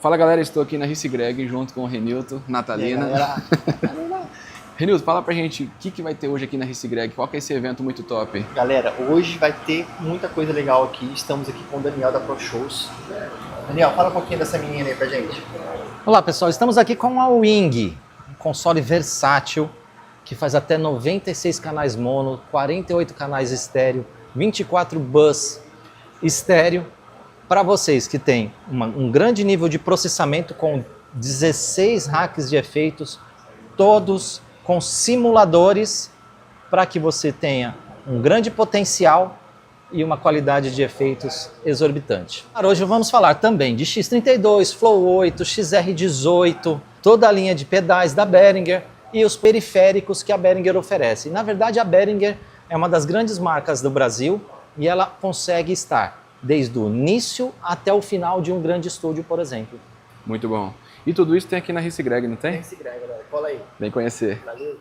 Fala galera, estou aqui na RICE Greg junto com o Renilton, Natalina. Renilton, fala pra gente o que vai ter hoje aqui na RICE Greg, qual que é esse evento muito top? Galera, hoje vai ter muita coisa legal aqui, estamos aqui com o Daniel da ProShows. Daniel, fala um pouquinho dessa menina aí pra gente. Olá pessoal, estamos aqui com a Wing, um console versátil que faz até 96 canais mono, 48 canais estéreo, 24 bus estéreo, para vocês que tem um grande nível de processamento com 16 racks de efeitos, todos com simuladores, para que você tenha um grande potencial e uma qualidade de efeitos exorbitante. Hoje vamos falar também de X32, Flow 8, XR18, toda a linha de pedais da Behringer e os periféricos que a Behringer oferece. Na verdade, a Behringer é uma das grandes marcas do Brasil e ela consegue estar desde o início até o final de um grande estúdio, por exemplo. Muito bom. E tudo isso tem aqui na RICE Greg, não tem? RICE Greg, galera. Cola aí. Vem conhecer. Valeu.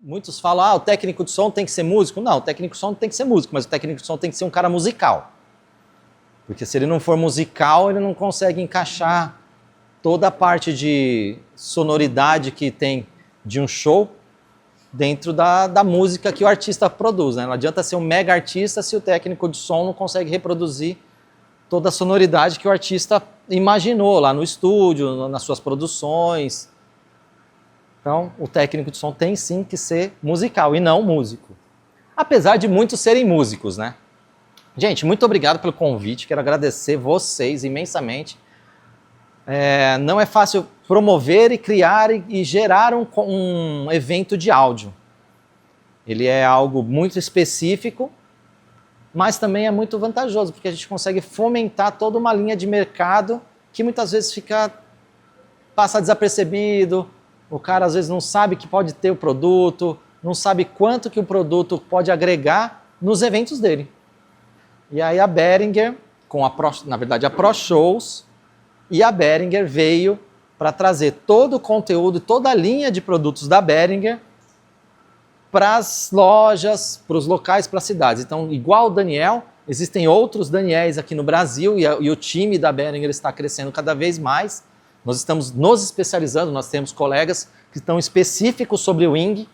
Muitos falam, o técnico de som tem que ser músico. Não, o técnico de som não tem que ser músico, mas o técnico de som tem que ser um cara musical. Porque se ele não for musical, ele não consegue encaixar toda a parte de sonoridade que tem de um show dentro da música que o artista produz, né? Não adianta ser um mega artista se o técnico de som não consegue reproduzir toda a sonoridade que o artista imaginou lá no estúdio, nas suas produções. Então, o técnico de som tem sim que ser musical e não músico. Apesar de muitos serem músicos, né? Gente, muito obrigado pelo convite, quero agradecer vocês imensamente. Não é fácil promover e criar e gerar um evento de áudio. Ele é algo muito específico, mas também é muito vantajoso, porque a gente consegue fomentar toda uma linha de mercado que muitas vezes passa desapercebido. O cara às vezes não sabe que pode ter o produto, não sabe quanto que o produto pode agregar nos eventos dele. E aí a Behringer, na verdade a ProShows, e a Behringer veio para trazer todo o conteúdo, toda a linha de produtos da Behringer para as lojas, para os locais, para as cidades. Então, igual o Daniel, existem outros Daniels aqui no Brasil e o time da Behringer está crescendo cada vez mais. Nós estamos nos especializando, nós temos colegas que estão específicos sobre o Wing,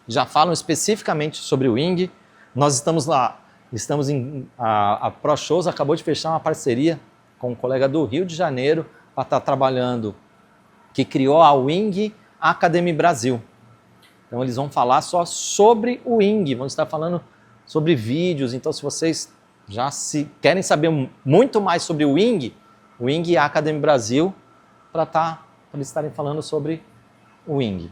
já falam especificamente sobre o Wing. Nós estamos lá, a ProShows acabou de fechar uma parceria com um colega do Rio de Janeiro para estar trabalhando, que criou a Wing Academy Brasil. Então eles vão falar só sobre o Wing, vão estar falando sobre vídeos. Então se vocês querem saber muito mais sobre o Wing Academy Brasil, para eles estarem falando sobre o Wing.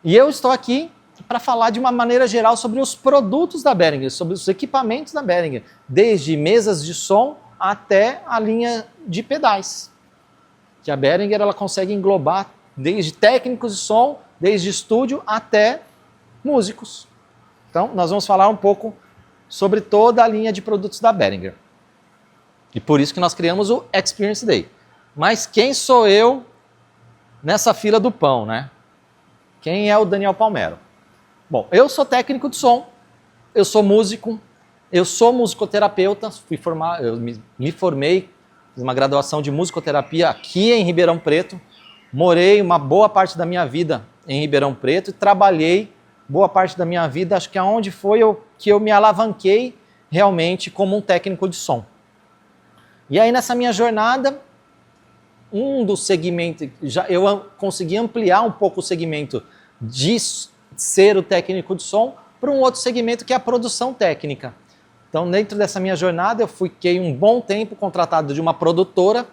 E eu estou aqui para falar de uma maneira geral sobre os produtos da Behringer, sobre os equipamentos da Behringer, desde mesas de som até a linha de pedais. Que a Behringer ela consegue englobar desde técnicos de som, desde estúdio até músicos. Então, nós vamos falar um pouco sobre toda a linha de produtos da Behringer. E por isso que nós criamos o Experience Day. Mas quem sou eu nessa fila do pão, né? Quem é o Daniel Palmero? Bom, eu sou técnico de som, eu sou músico, eu sou musicoterapeuta, eu me formei, fiz uma graduação de musicoterapia aqui em Ribeirão Preto, morei uma boa parte da minha vida em Ribeirão Preto e trabalhei boa parte da minha vida, acho que aonde foi que eu me alavanquei realmente como um técnico de som. E aí nessa minha jornada, um dos segmentos, eu consegui ampliar um pouco o segmento de ser o técnico de som para um outro segmento que é a produção técnica. Então, dentro dessa minha jornada, eu fiquei um bom tempo contratado de uma produtora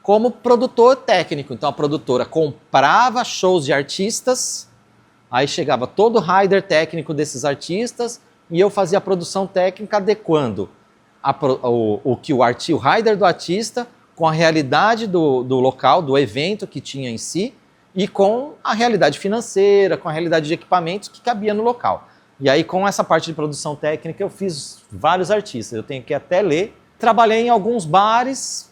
como produtor técnico. Então, a produtora comprava shows de artistas, aí chegava todo o rider técnico desses artistas e eu fazia a produção técnica adequando o rider do artista com a realidade do local, do evento que tinha em si, e com a realidade financeira, com a realidade de equipamentos que cabia no local. E aí, com essa parte de produção técnica, eu fiz vários artistas. Eu tenho que até ler. Trabalhei em alguns bares,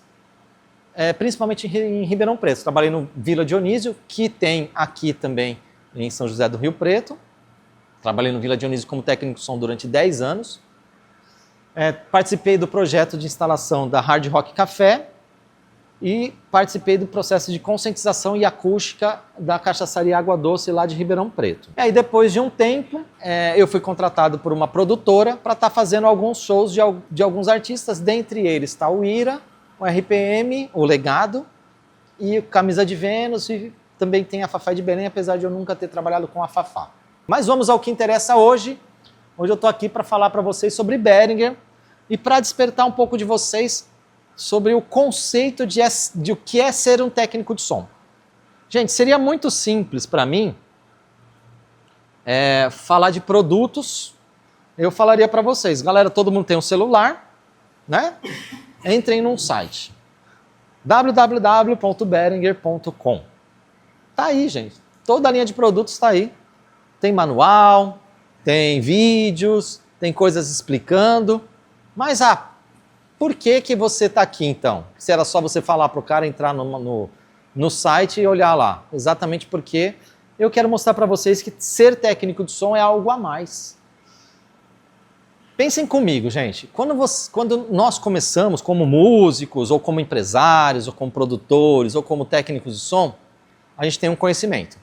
principalmente em Ribeirão Preto. Trabalhei no Vila Dionísio, que tem aqui também em São José do Rio Preto. Trabalhei no Vila Dionísio como técnico de som durante 10 anos. Participei do projeto de instalação da Hard Rock Café e participei do processo de conscientização e acústica da Cachaçaria Água Doce lá de Ribeirão Preto. E aí, depois de um tempo, eu fui contratado por uma produtora para estar fazendo alguns shows de alguns artistas, dentre eles está o Ira, o RPM, o Legado e o Camisa de Vênus, e também tem a Fafá de Belém, apesar de eu nunca ter trabalhado com a Fafá. Mas vamos ao que interessa hoje. Hoje eu estou aqui para falar para vocês sobre Behringer e para despertar um pouco de vocês sobre o conceito de o que é ser um técnico de som. Gente, seria muito simples para mim falar de produtos. Eu falaria para vocês, galera, todo mundo tem um celular, né? Entrem num site, www.behringer.com. Tá aí, gente. Toda a linha de produtos está aí. Tem manual, tem vídeos, tem coisas explicando. Mas, por que você está aqui, então? Se era só você falar para o cara entrar no site e olhar lá. Exatamente porque eu quero mostrar para vocês que ser técnico de som é algo a mais. Pensem comigo, gente. Quando nós começamos como músicos, ou como empresários, ou como produtores, ou como técnicos de som, a gente tem um conhecimento.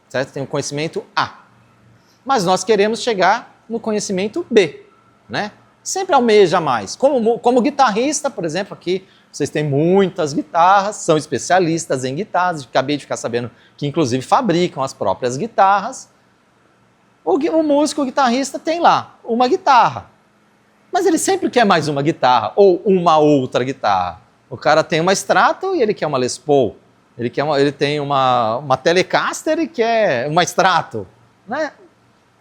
Certo? Tem um conhecimento A. Mas nós queremos chegar no conhecimento B, né? Sempre almeja mais. Como guitarrista, por exemplo, aqui vocês têm muitas guitarras, são especialistas em guitarras, acabei de ficar sabendo que inclusive fabricam as próprias guitarras. O músico, o guitarrista tem lá uma guitarra, mas ele sempre quer mais uma guitarra ou uma outra guitarra. O cara tem uma Strato e ele quer uma Les Paul, ele tem uma Telecaster e quer uma Strato, né?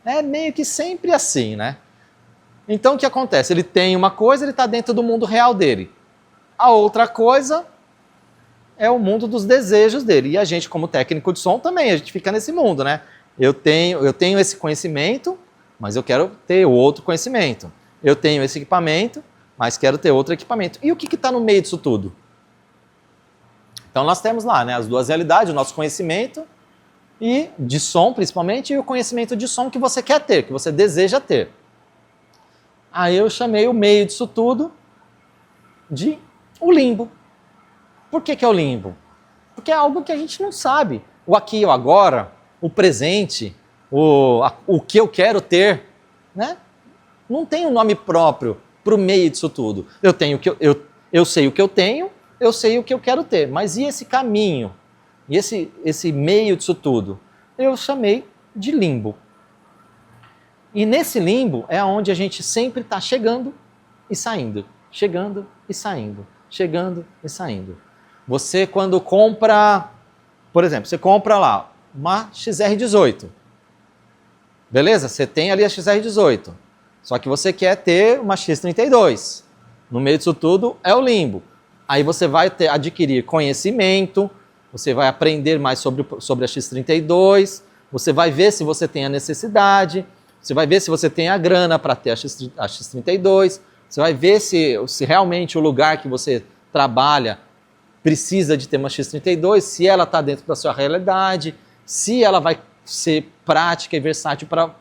É meio que sempre assim, né? Então o que acontece? Ele tem uma coisa, ele está dentro do mundo real dele. A outra coisa é o mundo dos desejos dele. E a gente, como técnico de som, também, a gente fica nesse mundo, né? Eu tenho esse conhecimento, mas eu quero ter outro conhecimento. Eu tenho esse equipamento, mas quero ter outro equipamento. E o que está no meio disso tudo? Então nós temos lá, né, as duas realidades, o nosso conhecimento e de som, principalmente, e o conhecimento de som que você quer ter, que você deseja ter. Aí eu chamei o meio disso tudo de o limbo. Por que é o limbo? Porque é algo que a gente não sabe. O aqui e o agora, o presente, o que eu quero ter, né? Não tem um nome próprio para o meio disso tudo. Eu sei o que eu tenho, eu sei o que eu quero ter, mas e esse caminho? E esse meio disso tudo? Eu chamei de limbo. E nesse limbo é onde a gente sempre está chegando e saindo, chegando e saindo, chegando e saindo. Você quando compra, por exemplo, você compra lá uma XR18, beleza? Você tem ali a XR18, só que você quer ter uma X32. No meio disso tudo é o limbo. Aí você vai adquirir conhecimento, você vai aprender mais sobre a X32, você vai ver se você tem a necessidade, você vai ver se você tem a grana para ter a X32, você vai ver se realmente o lugar que você trabalha precisa de ter uma X32, se ela está dentro da sua realidade, se ela vai ser prática e versátil para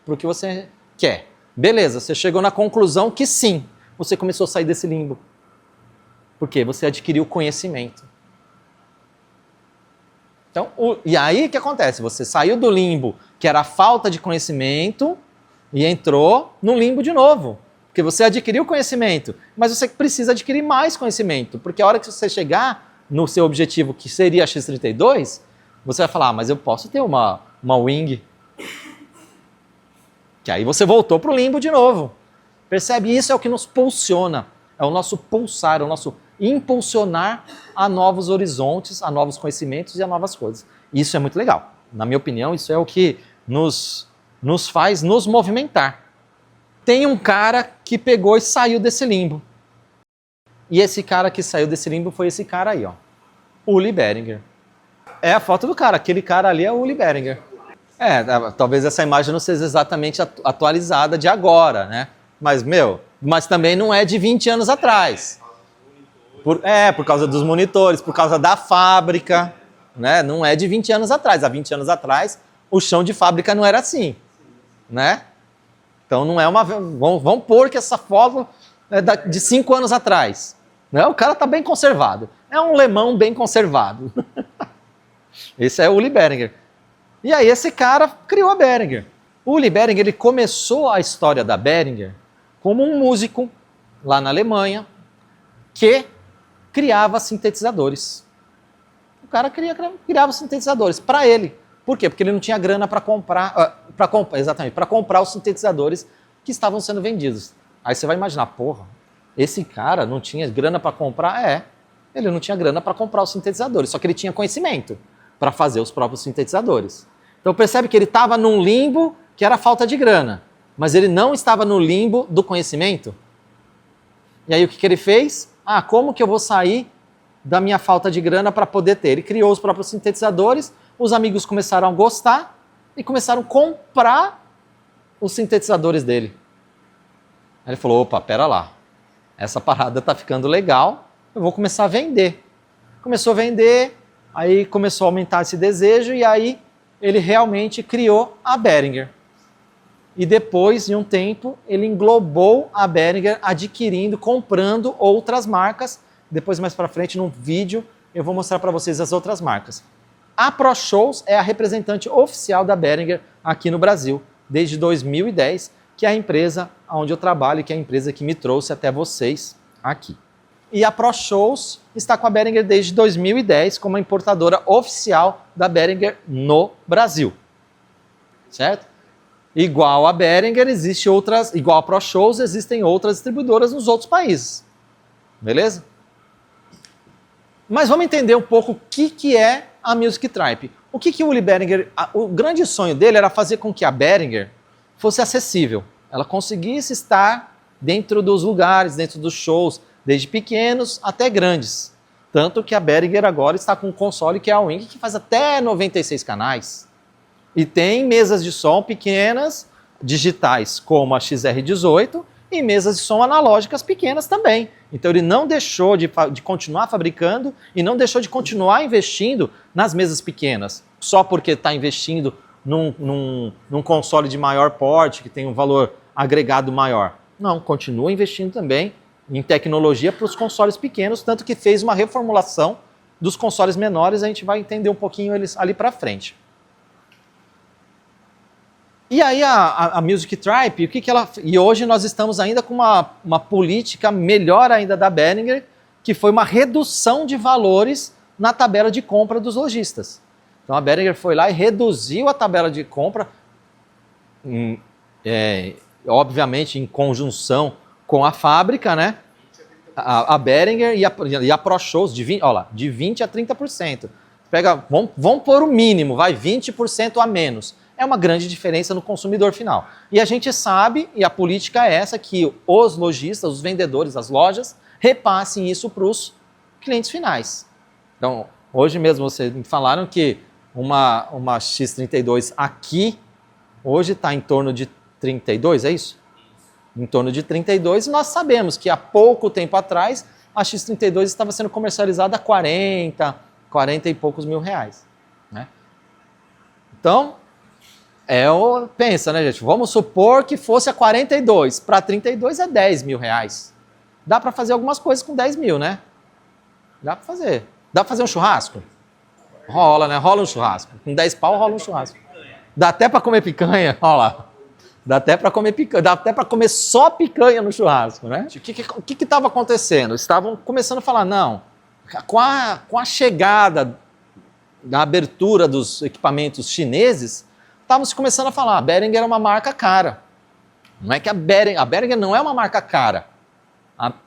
o que você quer. Beleza, você chegou na conclusão que sim, você começou a sair desse limbo. Por quê? Você adquiriu conhecimento. Então, e aí o que acontece? Você saiu do limbo, que era a falta de conhecimento, e entrou no limbo de novo. Porque você adquiriu conhecimento, mas você precisa adquirir mais conhecimento. Porque a hora que você chegar no seu objetivo, que seria a X32, você vai falar, mas eu posso ter uma Wing. Que aí você voltou para o limbo de novo. Percebe? Isso é o que nos pulsiona. É o nosso pulsar, é o nosso impulsionar a novos horizontes, a novos conhecimentos e a novas coisas. Isso é muito legal. Na minha opinião, isso é o que nos faz nos movimentar. Tem um cara que pegou e saiu desse limbo. E esse cara que saiu desse limbo foi esse cara aí, ó. Uli Behringer. É a foto do cara. Aquele cara ali é o Uli Behringer. Talvez essa imagem não seja exatamente atualizada de agora, né? Mas também não é de 20 anos atrás. Por causa dos monitores, por causa da fábrica, né? Não é de 20 anos atrás. Há 20 anos atrás, o chão de fábrica não era assim, né? Então não é uma... Vamos pôr que essa foto é de 5 anos atrás. Né? O cara tá bem conservado. É um lemão bem conservado. Esse é o Uli Behringer. E aí esse cara criou a Behringer. O Uli Behringer, ele começou a história da Behringer como um músico lá na Alemanha que criava sintetizadores. O cara criava sintetizadores para ele. Por quê? Porque ele não tinha grana para comprar, para comprar os sintetizadores que estavam sendo vendidos. Aí você vai imaginar, porra, esse cara não tinha grana para comprar? Ele não tinha grana para comprar os sintetizadores, só que ele tinha conhecimento para fazer os próprios sintetizadores. Então percebe que ele estava num limbo que era falta de grana, mas ele não estava no limbo do conhecimento. E aí o que ele fez? Como que eu vou sair da minha falta de grana para poder ter? Ele criou os próprios sintetizadores, os amigos começaram a gostar e começaram a comprar os sintetizadores dele. Aí ele falou, opa, pera lá, essa parada tá ficando legal, eu vou começar a vender. Começou a vender, aí começou a aumentar esse desejo e aí ele realmente criou a Behringer. E depois de um tempo, ele englobou a Behringer adquirindo, comprando outras marcas. Depois, mais para frente, num vídeo, eu vou mostrar para vocês as outras marcas. A ProShows é a representante oficial da Behringer aqui no Brasil, desde 2010, que é a empresa onde eu trabalho e que é a empresa que me trouxe até vocês aqui. E a ProShows está com a Behringer desde 2010 como a importadora oficial da Behringer no Brasil. Certo? Igual a Behringer, igual a ProShows, existem outras distribuidoras nos outros países. Beleza? Mas vamos entender um pouco o que é a Music Tribe. O que o Uli Behringer... O grande sonho dele era fazer com que a Behringer fosse acessível. Ela conseguisse estar dentro dos lugares, dentro dos shows, desde pequenos até grandes. Tanto que a Behringer agora está com um console que é a Wing, que faz até 96 canais. E tem mesas de som pequenas, digitais, como a XR18, e mesas de som analógicas pequenas também. Então ele não deixou de continuar fabricando e não deixou de continuar investindo nas mesas pequenas, só porque está investindo num console de maior porte, que tem um valor agregado maior. Não, continua investindo também em tecnologia para os consoles pequenos, tanto que fez uma reformulação dos consoles menores, a gente vai entender um pouquinho eles ali para frente. E aí a Music Tribe, e hoje nós estamos ainda com uma política melhor ainda da Behringer, que foi uma redução de valores na tabela de compra dos lojistas. Então a Behringer foi lá e reduziu a tabela de compra, obviamente em conjunção com a fábrica, né? A Behringer e a ProShows de 20 a 30%. Vamos pôr o mínimo, 20% a menos. É uma grande diferença no consumidor final. E a gente sabe, e a política é essa, que os lojistas, os vendedores, as lojas, repassem isso para os clientes finais. Então, hoje mesmo vocês me falaram que uma X32 aqui, hoje está em torno de 32, é isso? Em torno de 32, e nós sabemos que há pouco tempo atrás, a X32 estava sendo comercializada a 40 e poucos mil reais. Né? Então, pensa, né, gente? Vamos supor que fosse a 42. Para 32 é 10 mil reais. Dá para fazer algumas coisas com 10 mil, né? Dá para fazer. Dá para fazer um churrasco? Rola, né? Rola um churrasco. Com 10 pau rola um churrasco. Dá até para comer picanha? Olha lá. Dá até para comer picanha. Dá até para comer só picanha no churrasco, né? O que estava acontecendo? Estavam começando a falar, não, com a chegada da abertura dos equipamentos chineses, estávamos começando a falar, a Behringer é uma marca cara. Não é que a Behringer não é uma marca cara.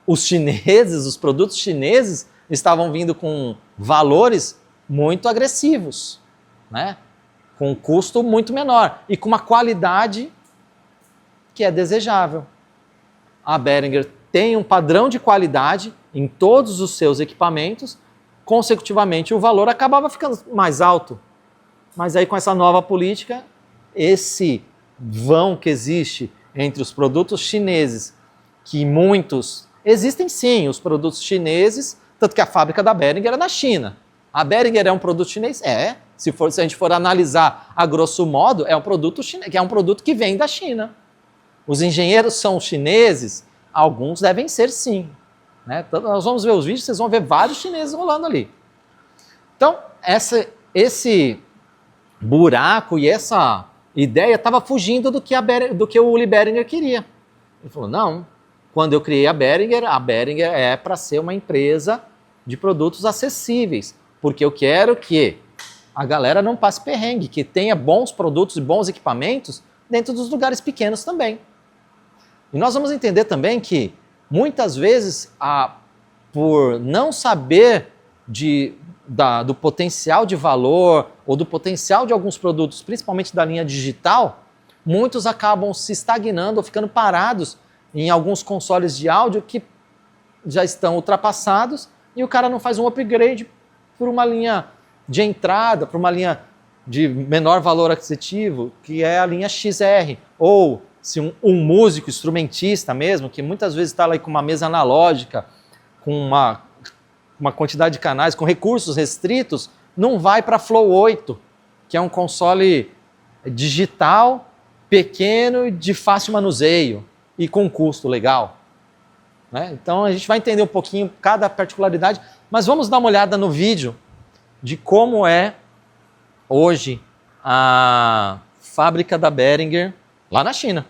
Os chineses, os produtos chineses estavam vindo com valores muito agressivos, né? Com um custo muito menor e com uma qualidade que é desejável. A Behringer tem um padrão de qualidade em todos os seus equipamentos, consecutivamente o valor acabava ficando mais alto. Mas aí com essa nova política, esse vão que existe entre os produtos chineses, que muitos... Existem sim os produtos chineses, tanto que a fábrica da Behringer é na China. A Behringer é um produto chinês? É. Se a gente for analisar a grosso modo, é um produto chinês, que é um produto que vem da China. Os engenheiros são chineses? Alguns devem ser sim. Né? Então, nós vamos ver os vídeos, vocês vão ver vários chineses rolando ali. Então, esse buraco e essa ideia estava fugindo do que o Uli Behringer queria. Ele falou, não, quando eu criei a Behringer é para ser uma empresa de produtos acessíveis, porque eu quero que a galera não passe perrengue, que tenha bons produtos e bons equipamentos dentro dos lugares pequenos também. E nós vamos entender também que, muitas vezes, por não saber do potencial de valor ou do potencial de alguns produtos, principalmente da linha digital, muitos acabam se estagnando ou ficando parados em alguns consoles de áudio que já estão ultrapassados e o cara não faz um upgrade por uma linha de entrada, por uma linha de menor valor aquisitivo, que é a linha XR. Ou se um músico, instrumentista mesmo, que muitas vezes está lá com uma mesa analógica, com uma quantidade de canais, com recursos restritos, não vai para Flow 8, que é um console digital, pequeno, de fácil manuseio e com custo legal. Né? Então a gente vai entender um pouquinho cada particularidade, mas vamos dar uma olhada no vídeo de como é hoje a fábrica da Behringer lá na China.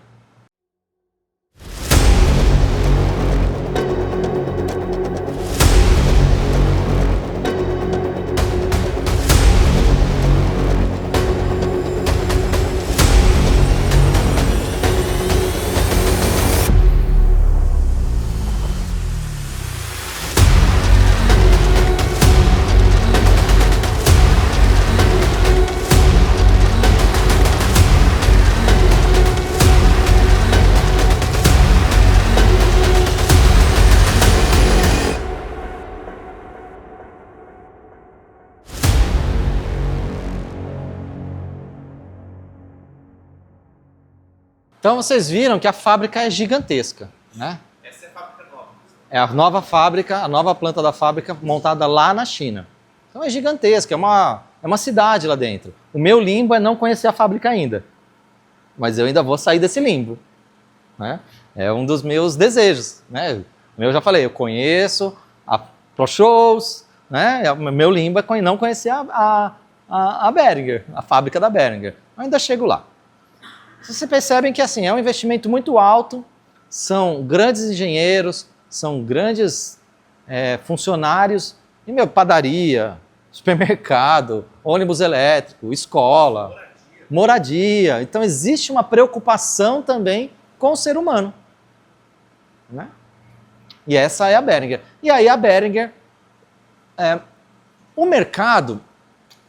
Então vocês viram que a fábrica é gigantesca, né? Essa é a fábrica nova. É a nova fábrica, a nova planta da fábrica montada lá na China. Então é gigantesca, é uma cidade lá dentro. O meu limbo é não conhecer a fábrica ainda, mas eu ainda vou sair desse limbo, né? É um dos meus desejos, né? Eu já falei, eu conheço a ProShows, né? O meu limbo é não conhecer a Behringer, a fábrica da Behringer. Eu ainda chego lá. Vocês percebem que assim, é um investimento muito alto, são grandes engenheiros, são grandes funcionários, e padaria, supermercado, ônibus elétrico, escola, moradia. Então existe uma preocupação também com o ser humano. Né? E essa é a Behringer. E aí a Behringer, o mercado,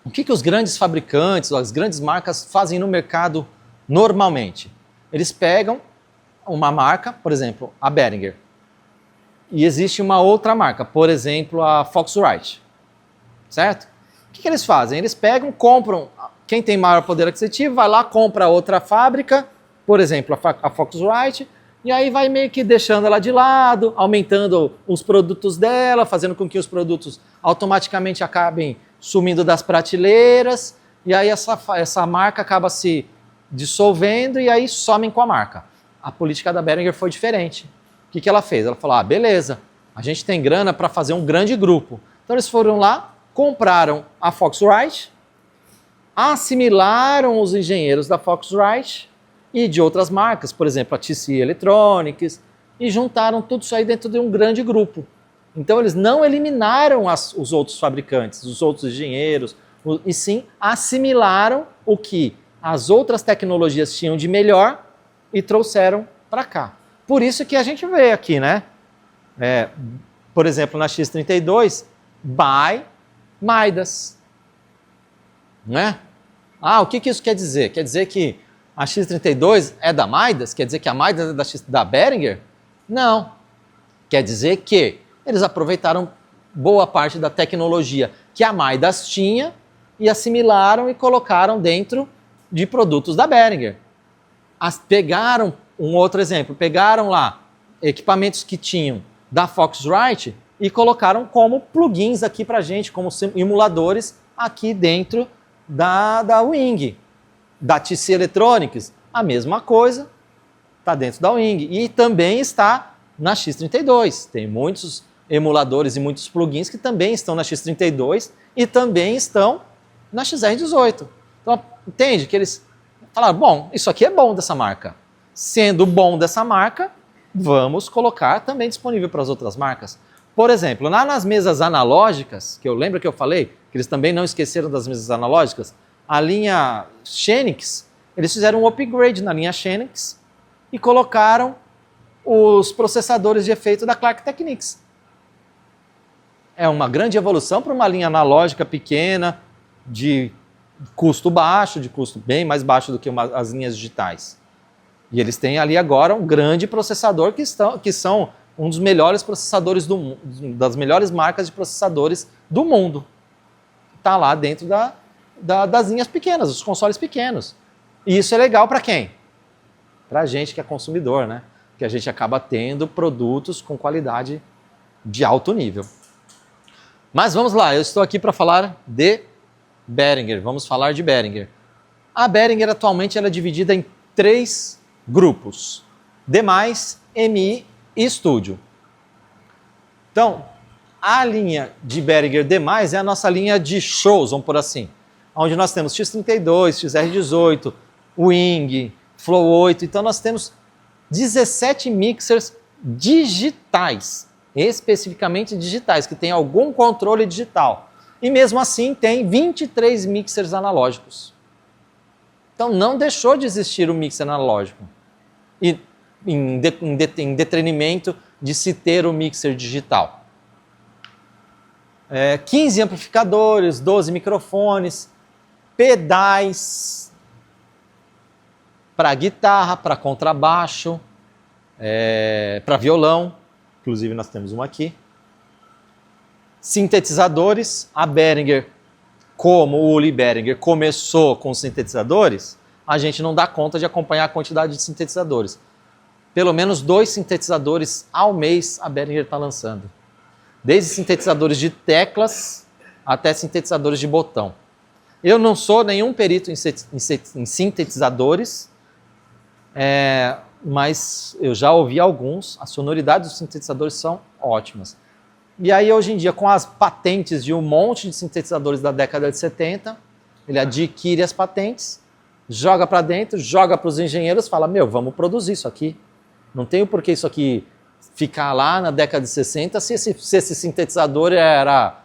o que os grandes fabricantes, as grandes marcas fazem no mercado normalmente? Eles pegam uma marca, por exemplo, a Behringer, e existe uma outra marca, por exemplo, a Focusrite, certo? O que eles fazem? Eles pegam, compram, quem tem maior poder aquisitivo vai lá, compra outra fábrica, por exemplo, a Focusrite, e aí vai meio que deixando ela de lado, aumentando os produtos dela, fazendo com que os produtos automaticamente acabem sumindo das prateleiras, e aí essa marca acaba se dissolvendo e aí somem com a marca. A política da Behringer foi diferente. O que ela fez? Ela falou, beleza, a gente tem grana para fazer um grande grupo. Então eles foram lá, compraram a Focusrite, assimilaram os engenheiros da Focusrite e de outras marcas, por exemplo, a TC Electronics, e juntaram tudo isso aí dentro de um grande grupo. Então eles não eliminaram os outros fabricantes, os outros engenheiros, e sim assimilaram o que as outras tecnologias tinham de melhor e trouxeram para cá. Por isso que a gente vê aqui, né? Por exemplo, na X32, by Midas. Né? O que isso quer dizer? Quer dizer que a X32 é da Midas? Quer dizer que a Midas é da Behringer? Não. Quer dizer que eles aproveitaram boa parte da tecnologia que a Midas tinha e assimilaram e colocaram dentro de produtos da Behringer. Pegaram, um outro exemplo, pegaram lá equipamentos que tinham da Focusrite e colocaram como plugins aqui pra gente, como emuladores aqui dentro da Wing. Da TC Electronics, a mesma coisa, está dentro da Wing. E também está na X32. Tem muitos emuladores e muitos plugins que também estão na X32 e também estão na XR18. Então, entende que eles falaram, bom, isso aqui é bom dessa marca. Sendo bom dessa marca, vamos colocar também disponível para as outras marcas. Por exemplo, nas mesas analógicas, que eu lembro que eu falei, que eles também não esqueceram das mesas analógicas, a linha Xenix, eles fizeram um upgrade na linha Xenix e colocaram os processadores de efeito da Clark Technics. É uma grande evolução para uma linha analógica pequena, de custo baixo, de custo bem mais baixo do que as linhas digitais. E eles têm ali agora um grande processador que são um dos melhores processadores das melhores marcas de processadores do mundo. Está lá dentro das linhas pequenas, dos consoles pequenos. E isso é legal para quem? Para a gente que é consumidor, né? Que a gente acaba tendo produtos com qualidade de alto nível. Mas vamos lá, eu estou aqui para falar de Behringer. Vamos falar de Behringer. A Behringer atualmente ela é dividida em 3 grupos: Demais, MI e Studio. Então, a linha de Behringer Demais é a nossa linha de shows, vamos por assim, onde nós temos X32, XR18, Wing, Flow 8. Então nós temos 17 mixers digitais, especificamente digitais, que tem algum controle digital. E mesmo assim tem 23 mixers analógicos. Então não deixou de existir o mixer analógico. E em detrimento de se ter o mixer digital. 15 amplificadores, 12 microfones, pedais para guitarra, para contrabaixo, para violão, inclusive nós temos um aqui. Sintetizadores, a Behringer, como o Uli Behringer começou com sintetizadores, a gente não dá conta de acompanhar a quantidade de sintetizadores. Pelo menos 2 sintetizadores ao mês a Behringer está lançando. Desde sintetizadores de teclas até sintetizadores de botão. Eu não sou nenhum perito em sintetizadores, mas eu já ouvi alguns. A sonoridade dos sintetizadores são ótimas. E aí, hoje em dia, com as patentes de um monte de sintetizadores da década de 70, ele adquire as patentes, joga para dentro, joga para os engenheiros, fala, vamos produzir isso aqui. Não tem o porquê isso aqui ficar lá na década de 60 se esse sintetizador era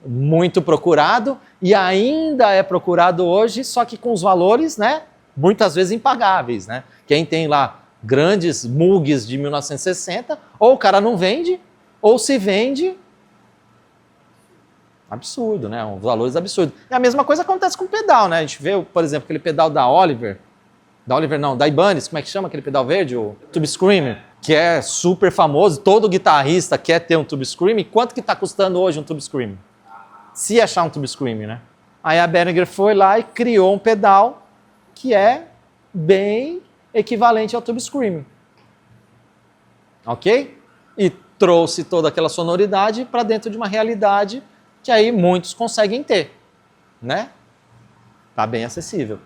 muito procurado e ainda é procurado hoje, só que com os valores, né, muitas vezes impagáveis, né? Quem tem lá grandes Moogs de 1960, ou o cara não vende, ou se vende, absurdo, né? Valores absurdos. E a mesma coisa acontece com o pedal, né? A gente vê, por exemplo, aquele pedal da Ibanez, como é que chama aquele pedal verde? O Tube Screamer, que é super famoso, todo guitarrista quer ter um Tube Screamer. Quanto que está custando hoje um Tube Screamer? Se achar um Tube Screamer, né? Aí a Behringer foi lá e criou um pedal que é bem equivalente ao Tube Screamer. Ok? E trouxe toda aquela sonoridade para dentro de uma realidade que aí muitos conseguem ter, né? Tá bem acessível.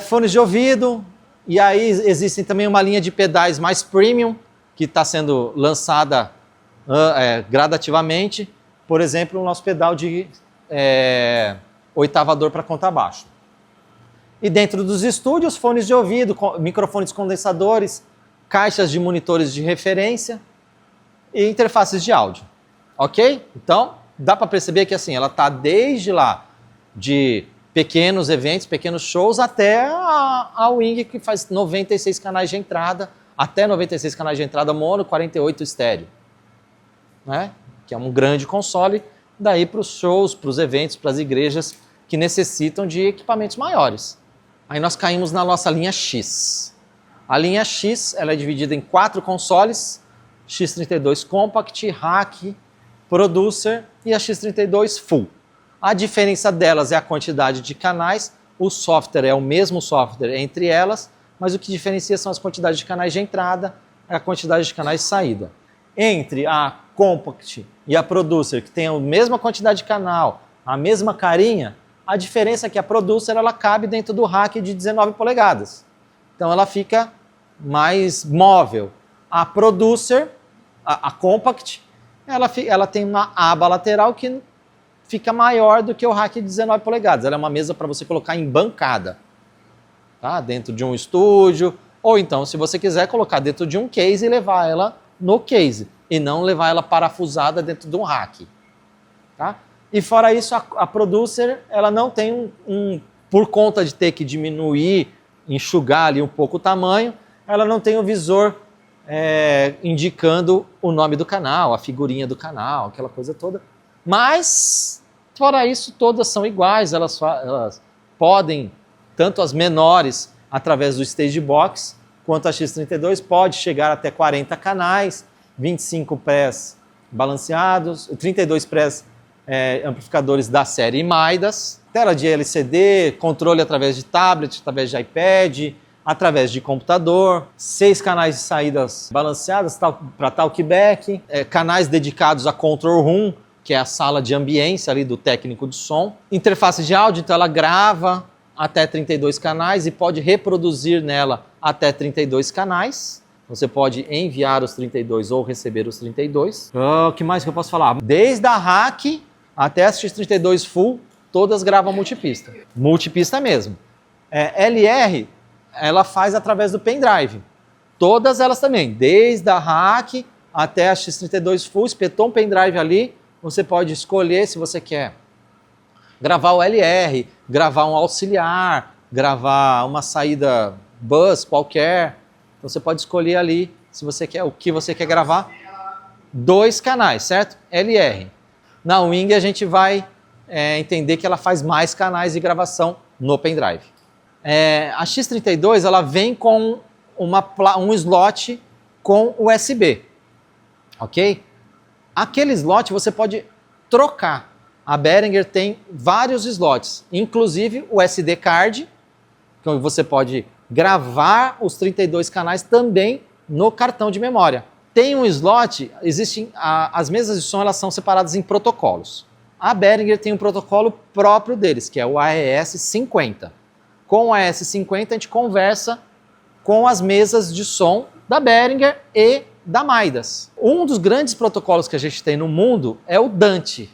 Fones de ouvido, e aí existem também uma linha de pedais mais premium, que está sendo lançada gradativamente. Por exemplo, o nosso pedal de oitavador para contrabaixo. E dentro dos estúdios, fones de ouvido, microfones condensadores, caixas de monitores de referência e interfaces de áudio. Ok? Então, dá para perceber que assim, ela está desde lá de pequenos eventos, pequenos shows, até a Wing, que faz 96 canais de entrada, até 96 canais de entrada mono, 48 estéreo. Né? Que é um grande console, daí para os shows, para os eventos, para as igrejas que necessitam de equipamentos maiores. Aí nós caímos na nossa linha X. A linha X ela é dividida em 4 consoles, X32 Compact, Hack, Producer e a X32 Full. A diferença delas é a quantidade de canais. O software é o mesmo software entre elas, mas o que diferencia são as quantidades de canais de entrada e a quantidade de canais de saída. Entre a Compact e a Producer, que tem a mesma quantidade de canal, a mesma carinha, a diferença é que a Producer ela cabe dentro do rack de 19 polegadas. Então ela fica mais móvel. A Producer, a Compact, ela tem uma aba lateral que fica maior do que o rack de 19 polegadas. Ela é uma mesa para você colocar em bancada, tá? Dentro de um estúdio, ou então, se você quiser, colocar dentro de um case e levar ela no case, e não levar ela parafusada dentro de um rack. Tá? E fora isso, a Producer, ela não tem por conta de ter que diminuir, enxugar ali um pouco o tamanho, ela não tem o visor indicando o nome do canal, a figurinha do canal, aquela coisa toda. Mas, fora isso, todas são iguais, elas podem, tanto as menores, através do Stage Box, quanto a X32, pode chegar até 40 canais, 25 prés balanceados, 32 prés amplificadores da série Midas, tela de LCD, controle através de tablet, através de iPad, através de computador, 6 canais de saídas balanceadas para talkback, canais dedicados a Control Room, que é a sala de ambiência ali do técnico de som. Interface de áudio, então ela grava até 32 canais e pode reproduzir nela até 32 canais. Você pode enviar os 32 ou receber os 32. O que mais que eu posso falar? Desde a rack até a X32 Full, todas gravam multipista. Multipista mesmo. LR, ela faz através do pendrive. Todas elas também. Desde a rack até a X32 Full, espetou um pendrive ali, você pode escolher se você quer gravar o LR, gravar um auxiliar, gravar uma saída bus qualquer. Então você pode escolher ali se você quer, o que você quer gravar. 2 canais, certo? LR. Na Wing a gente vai entender que ela faz mais canais de gravação no pendrive. A X32 ela vem com um slot com USB, ok? Aquele slot você pode trocar. A Behringer tem vários slots, inclusive o SD card, que você pode gravar os 32 canais também no cartão de memória. Tem um slot, as mesas de som elas são separadas em protocolos. A Behringer tem um protocolo próprio deles, que é o AES50. Com o AES50 a gente conversa com as mesas de som da Behringer e da Midas. Um dos grandes protocolos que a gente tem no mundo é o Dante.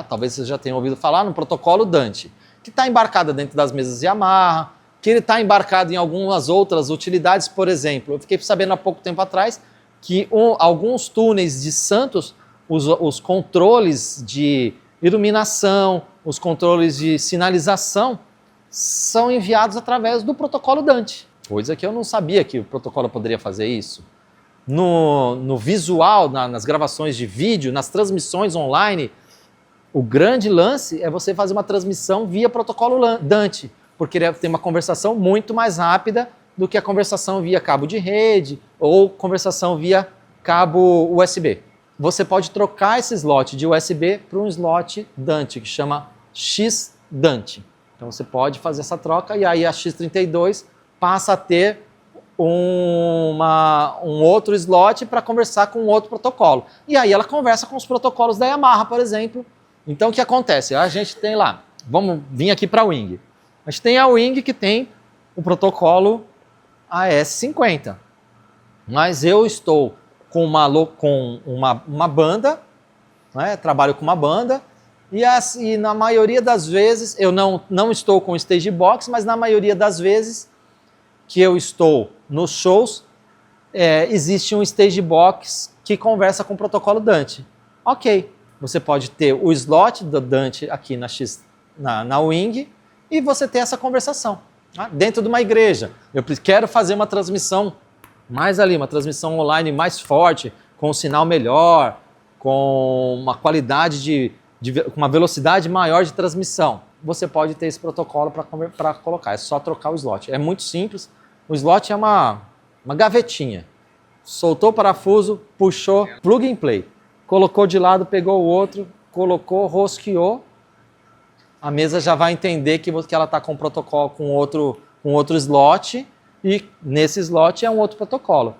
Talvez vocês já tenham ouvido falar no protocolo Dante, que está embarcado dentro das mesas Yamaha, que ele está embarcado em algumas outras utilidades. Por exemplo, eu fiquei sabendo há pouco tempo atrás que alguns túneis de Santos, os controles de iluminação, os controles de sinalização, são enviados através do protocolo Dante. Coisa que eu não sabia que o protocolo poderia fazer isso. No visual, nas gravações de vídeo, nas transmissões online, o grande lance é você fazer uma transmissão via protocolo Dante, porque ele tem uma conversação muito mais rápida do que a conversação via cabo de rede ou conversação via cabo USB. Você pode trocar esse slot de USB para um slot Dante, que chama X-Dante. Então você pode fazer essa troca e aí a X32 passa a ter um outro slot para conversar com outro protocolo. E aí ela conversa com os protocolos da Yamaha, por exemplo. Então o que acontece? A gente tem lá, vamos vir aqui para a Wing. A gente tem a Wing que tem o protocolo AES50. Mas eu estou com uma banda, né? Trabalho com uma banda, e na maioria das vezes, eu não estou com o Stage Box, mas na maioria das vezes que eu estou nos shows, existe um Stage Box que conversa com o protocolo Dante. Ok, você pode ter o slot do Dante aqui na Wing e você ter essa conversação. Dentro de uma igreja, eu quero fazer uma transmissão uma transmissão online mais forte, com um sinal melhor, com uma qualidade com uma velocidade maior de transmissão. Você pode ter esse protocolo para colocar, é só trocar o slot. É muito simples, o slot é uma gavetinha. Soltou o parafuso, puxou, plug and play. Colocou de lado, pegou o outro, colocou, rosqueou, a mesa já vai entender que ela está com um protocolo com outro slot e nesse slot é um outro protocolo.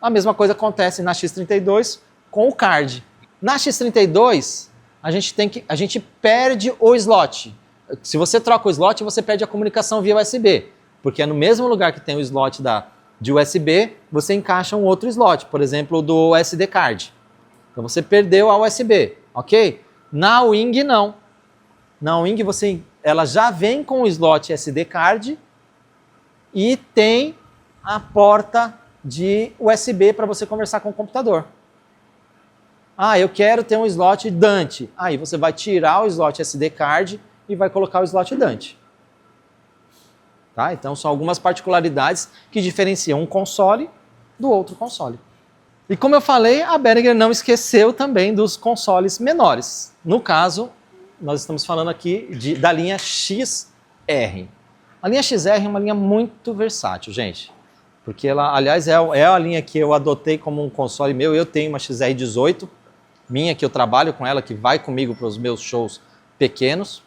A mesma coisa acontece na X32 com o card. Na X32, a gente perde o slot. Se você troca o slot, você perde a comunicação via USB, porque é no mesmo lugar que tem o slot de USB, você encaixa um outro slot, por exemplo, do SD card. Então você perdeu a USB, ok? Na Wing não. Na Wing ela já vem com o slot SD card e tem a porta de USB para você conversar com o computador. Ah, eu quero ter um slot Dante. Aí você vai tirar o slot SD card e vai colocar o slot Dante. Tá? Então são algumas particularidades que diferenciam um console do outro console. E como eu falei, a Behringer não esqueceu também dos consoles menores. No caso, nós estamos falando aqui da linha XR. A linha XR é uma linha muito versátil, gente. Porque ela, aliás, é a linha que eu adotei como um console meu. Eu tenho uma XR18, minha, que eu trabalho com ela, que vai comigo para os meus shows pequenos.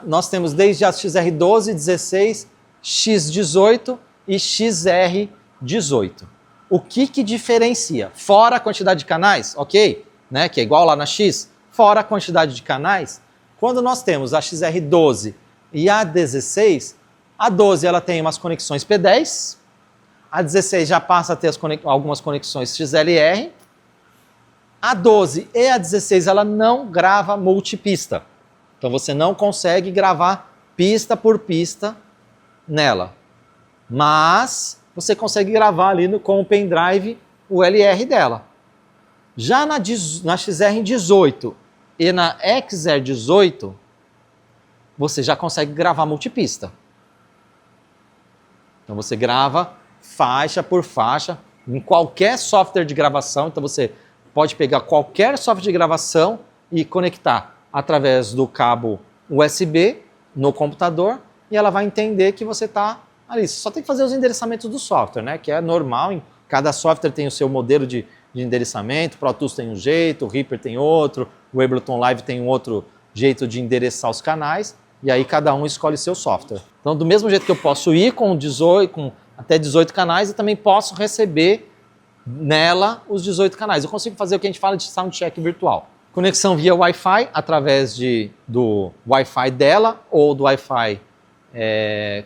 Nós temos desde a XR12, 16, X18 e XR18. O que diferencia? Fora a quantidade de canais, ok? Né? Que é igual lá na X. Fora a quantidade de canais, quando nós temos a XR12 e a 16, a 12 ela tem umas conexões P10, a 16 já passa a ter algumas conexões XLR, a 12 e a 16 ela não grava multipista. Então você não consegue gravar pista por pista nela. Mas você consegue gravar ali com o pendrive o LR dela. Já na XR18 e na XR18, você já consegue gravar multipista. Então você grava faixa por faixa em qualquer software de gravação. Então você pode pegar qualquer software de gravação e conectar através do cabo USB no computador e ela vai entender que você está ali. Você só tem que fazer os endereçamentos do software, né? Que é normal. Cada software tem o seu modelo de endereçamento. O Pro Tools tem um jeito, o Reaper tem outro, o Ableton Live tem um outro jeito de endereçar os canais. E aí cada um escolhe seu software. Então, do mesmo jeito que eu posso ir com até 18 canais, eu também posso receber nela os 18 canais. Eu consigo fazer o que a gente fala de soundcheck virtual. Conexão via Wi-Fi, através do Wi-Fi dela ou do Wi-Fi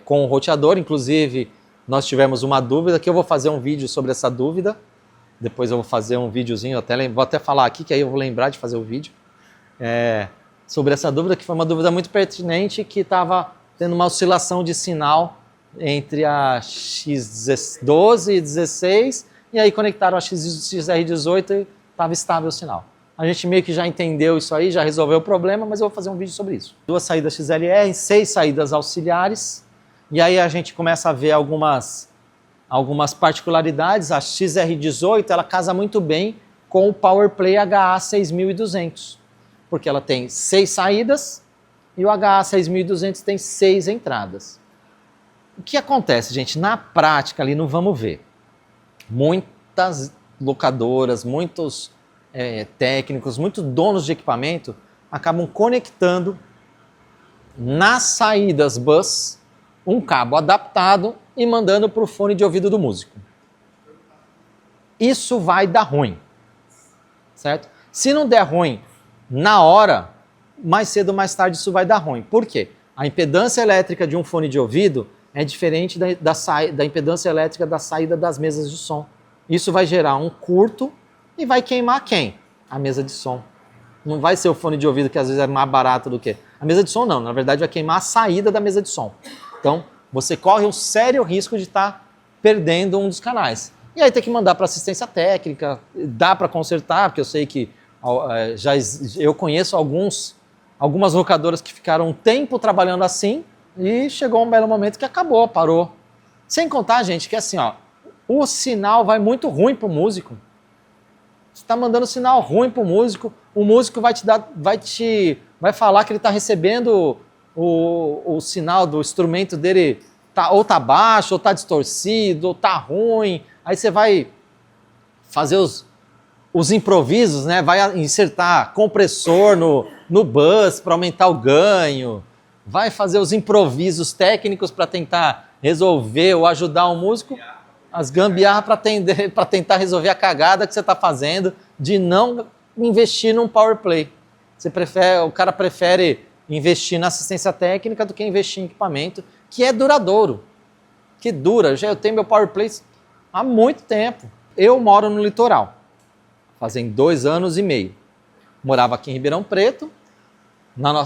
com o roteador. Inclusive, nós tivemos uma dúvida, que eu vou fazer um vídeo sobre essa dúvida. Depois eu vou fazer um videozinho, vou até falar aqui, que aí eu vou lembrar de fazer o vídeo. Sobre essa dúvida, que foi uma dúvida muito pertinente, que estava tendo uma oscilação de sinal entre a X12 e 16, e aí conectaram a XR18 e estava estável o sinal. A gente meio que já entendeu isso aí, já resolveu o problema, mas eu vou fazer um vídeo sobre isso. 2 saídas XLR, 6 saídas auxiliares, e aí a gente começa a ver algumas particularidades. A XR18 ela casa muito bem com o PowerPlay HA6200, porque ela tem 6 saídas e o HA6200 tem 6 entradas. O que acontece, gente? Na prática ali, não vamos ver. Muitas locadoras, muitos técnicos, muitos donos de equipamento acabam conectando nas saídas bus um cabo adaptado e mandando para o fone de ouvido do músico. Isso vai dar ruim, certo? Se não der ruim na hora, mais cedo ou mais tarde isso vai dar ruim. Por quê? A impedância elétrica de um fone de ouvido é diferente da impedância elétrica da saída das mesas de som. Isso vai gerar um curto e vai queimar quem? A mesa de som. Não vai ser o fone de ouvido, que às vezes é mais barato do que... A mesa de som não, na verdade vai queimar a saída da mesa de som. Então, você corre um sério risco de estar perdendo um dos canais. E aí tem que mandar para assistência técnica, dá para consertar, porque eu sei que eu conheço algumas locadoras que ficaram um tempo trabalhando assim e chegou um belo momento que acabou, parou. Sem contar, gente, que assim, ó, o sinal vai muito ruim pro músico. Você está mandando sinal ruim pro músico, o músico vai falar que ele está recebendo o sinal do instrumento dele ou tá baixo, ou tá distorcido, ou tá ruim. Aí você vai fazer os improvisos, né? Vai insertar compressor no bus para aumentar o ganho, vai fazer os improvisos técnicos para tentar resolver ou ajudar o músico, as gambiarras para tentar resolver a cagada que você está fazendo de não investir num power play. O cara prefere investir na assistência técnica do que investir em equipamento, que é duradouro, que dura. Eu tenho meu power play há muito tempo. Eu moro no litoral, fazem 2 anos e meio. Morava aqui em Ribeirão Preto,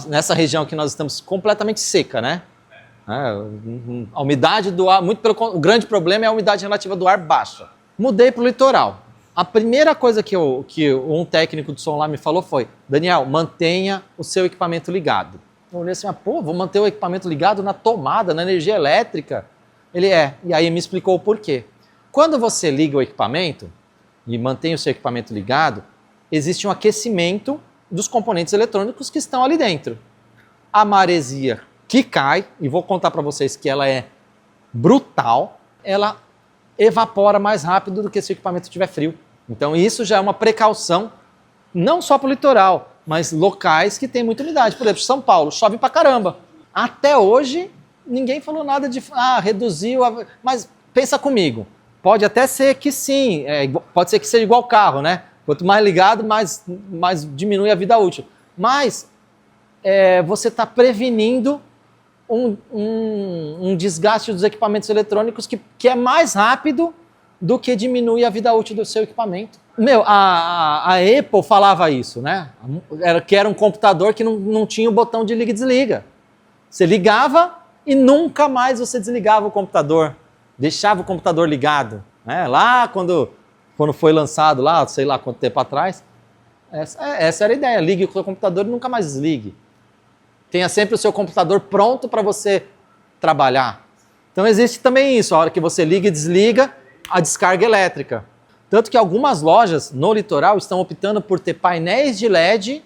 nessa região que nós estamos completamente seca, né? A umidade do ar, o grande problema é a umidade relativa do ar baixa. Mudei para o litoral. A primeira coisa que um técnico de som lá me falou foi: Daniel, mantenha o seu equipamento ligado. Eu olhei assim, vou manter o equipamento ligado na tomada, na energia elétrica? Ele e aí me explicou o porquê. Quando você liga o equipamento e mantém o seu equipamento ligado, existe um aquecimento dos componentes eletrônicos que estão ali dentro. A maresia que cai, e vou contar para vocês que ela é brutal, ela evapora mais rápido do que se o equipamento estiver frio. Então isso já é uma precaução, não só para o litoral, mas locais que tem muita umidade. Por exemplo, São Paulo, chove pra caramba. Até hoje, ninguém falou nada de reduziu, mas pensa comigo, pode até ser que sim, pode ser que seja igual carro, né? Quanto mais ligado, mais diminui a vida útil. Mas você está prevenindo um desgaste dos equipamentos eletrônicos que é mais rápido do que diminui a vida útil do seu equipamento. A Apple falava isso, né? Que era um computador que não tinha o botão de liga e desliga. Você ligava e nunca mais você desligava o computador. Deixava o computador ligado. Né? Lá quando foi lançado, lá, sei lá quanto tempo atrás, essa era a ideia. Ligue o seu computador e nunca mais desligue. Tenha sempre o seu computador pronto para você trabalhar. Então existe também isso, a hora que você liga e desliga a descarga elétrica. Tanto que algumas lojas no litoral estão optando por ter painéis de LED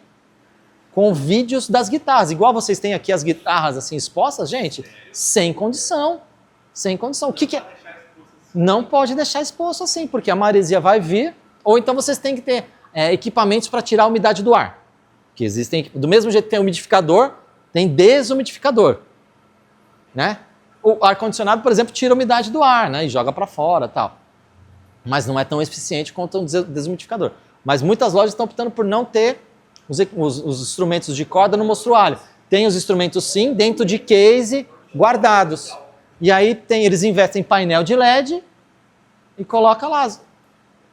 com vídeos das guitarras. Igual vocês têm aqui as guitarras assim expostas, gente, sem condição. Sem condição. O que é? Não pode deixar exposto assim, porque a maresia vai vir, ou então vocês têm que ter equipamentos para tirar a umidade do ar. Que existem, do mesmo jeito que tem umidificador, tem desumidificador, né? O ar-condicionado, por exemplo, tira a umidade do ar, né? E joga para fora, tal. Mas não é tão eficiente quanto um desumidificador. Mas muitas lojas estão optando por não ter os instrumentos de corda no mostruário. Tem os instrumentos sim dentro de case guardados. E aí eles investem em painel de LED e colocam lá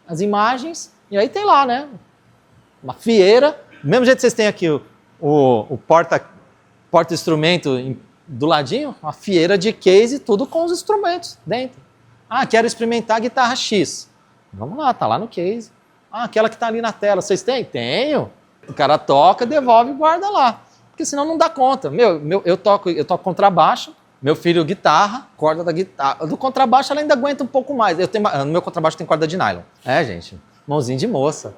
as imagens. E aí tem lá, né? Uma fieira. Do mesmo jeito que vocês têm aqui o porta-instrumento do ladinho, uma fieira de case, tudo com os instrumentos dentro. Quero experimentar a guitarra X. Vamos lá, tá lá no case. Aquela que tá ali na tela, vocês têm? Tenho. O cara toca, devolve e guarda lá. Porque senão não dá conta. Eu toco contrabaixo, meu filho guitarra, corda da guitarra. Do contrabaixo ela ainda aguenta um pouco mais. No meu contrabaixo tem corda de nylon. Gente, mãozinha de moça.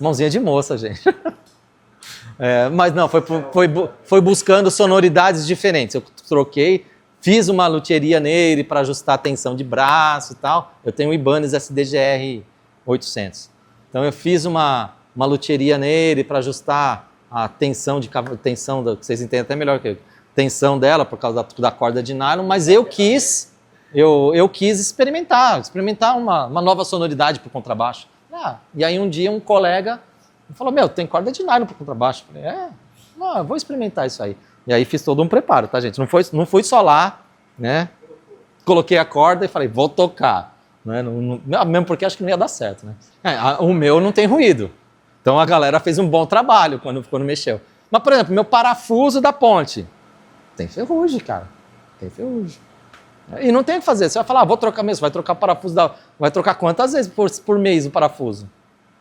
Mãozinha de moça, gente. Mas não, foi buscando sonoridades diferentes. Eu troquei, fiz uma luthieria nele para ajustar a tensão de braço e tal. Eu tenho o Ibanez SDGR 800. Então eu fiz uma luthieria nele para ajustar a tensão que vocês entendem até melhor que eu, tensão dela por causa da corda de nylon, mas eu quis experimentar uma nova sonoridade para o contrabaixo. E aí um dia um colega falou, tem corda de nylon para o contrabaixo. Eu falei, eu vou experimentar isso aí. E aí fiz todo um preparo, tá, gente? Não fui só lá, né? Coloquei a corda e falei, vou tocar. Né? Mesmo porque acho que não ia dar certo, né? O meu não tem ruído. Então a galera fez um bom trabalho quando mexeu. Mas, por exemplo, meu parafuso da ponte tem ferrugem, cara. Tem ferrugem. E não tem o que fazer. Você vai falar, vou trocar mesmo. Vai trocar o parafuso vai trocar quantas vezes por mês o parafuso?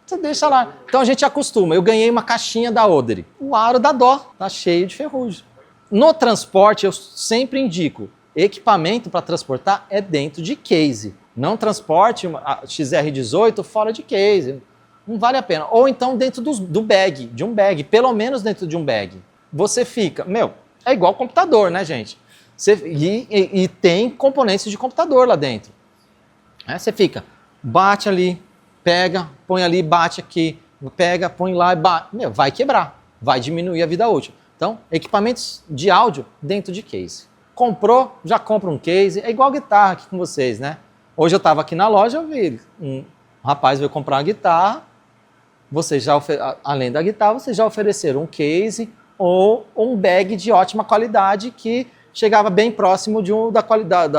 Você deixa lá. Então a gente acostuma. Eu ganhei uma caixinha da Odery. O aro da Dó tá cheio de ferrugem. No transporte eu sempre indico, equipamento para transportar é dentro de case. Não transporte a XR18 fora de case. Não vale a pena. Ou então dentro de um bag. Pelo menos dentro de um bag. Você fica... é igual computador, né, gente? tem componentes de computador lá dentro. Você fica, bate ali, pega, põe ali, bate aqui, pega, põe lá e bate. Meu, vai quebrar, vai diminuir a vida útil. Então, equipamentos de áudio dentro de case. Comprou, já compra um case, é igual guitarra aqui com vocês, né? Hoje eu estava aqui na loja, eu vi um rapaz veio comprar uma guitarra, além da guitarra, vocês já ofereceram um case ou um bag de ótima qualidade que chegava bem próximo da qualidade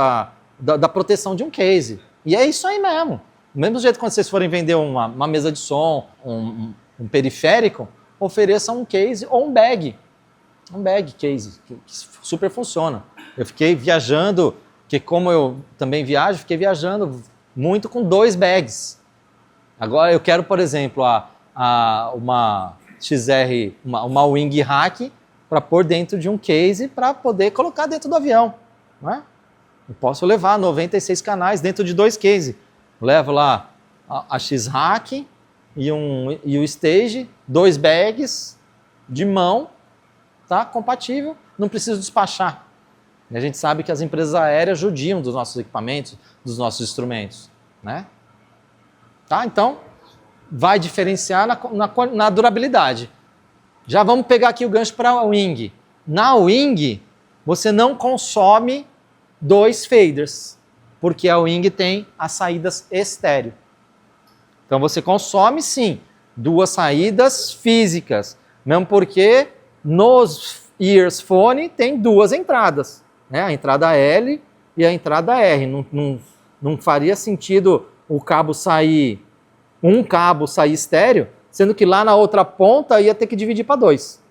da proteção de um case. E é isso aí mesmo. Do mesmo jeito que quando vocês forem vender uma mesa de som, um periférico, ofereçam um case ou um bag. Um bag case, que super funciona. Eu fiquei viajando, porque como eu também viajo, fiquei viajando muito com 2 bags. Agora eu quero, por exemplo, uma XR, uma Wing Hack, para pôr dentro de um case para poder colocar dentro do avião. Não é? Eu posso levar 96 canais dentro de 2 cases. Levo lá a X-Hack e o Stage, 2 bags de mão, tá? Compatível, não preciso despachar. E a gente sabe que as empresas aéreas judiam dos nossos equipamentos, dos nossos instrumentos, né? Tá? Então, vai diferenciar na durabilidade. Já vamos pegar aqui o gancho para a Wing. Na Wing, você não consome 2 faders, porque a Wing tem as saídas estéreo. Então você consome sim 2 saídas físicas, mesmo porque nos ears phone tem 2 entradas, né? A entrada L e a entrada R. Não faria sentido o cabo sair, um cabo sair estéreo, sendo que lá na outra ponta ia ter que dividir para 2.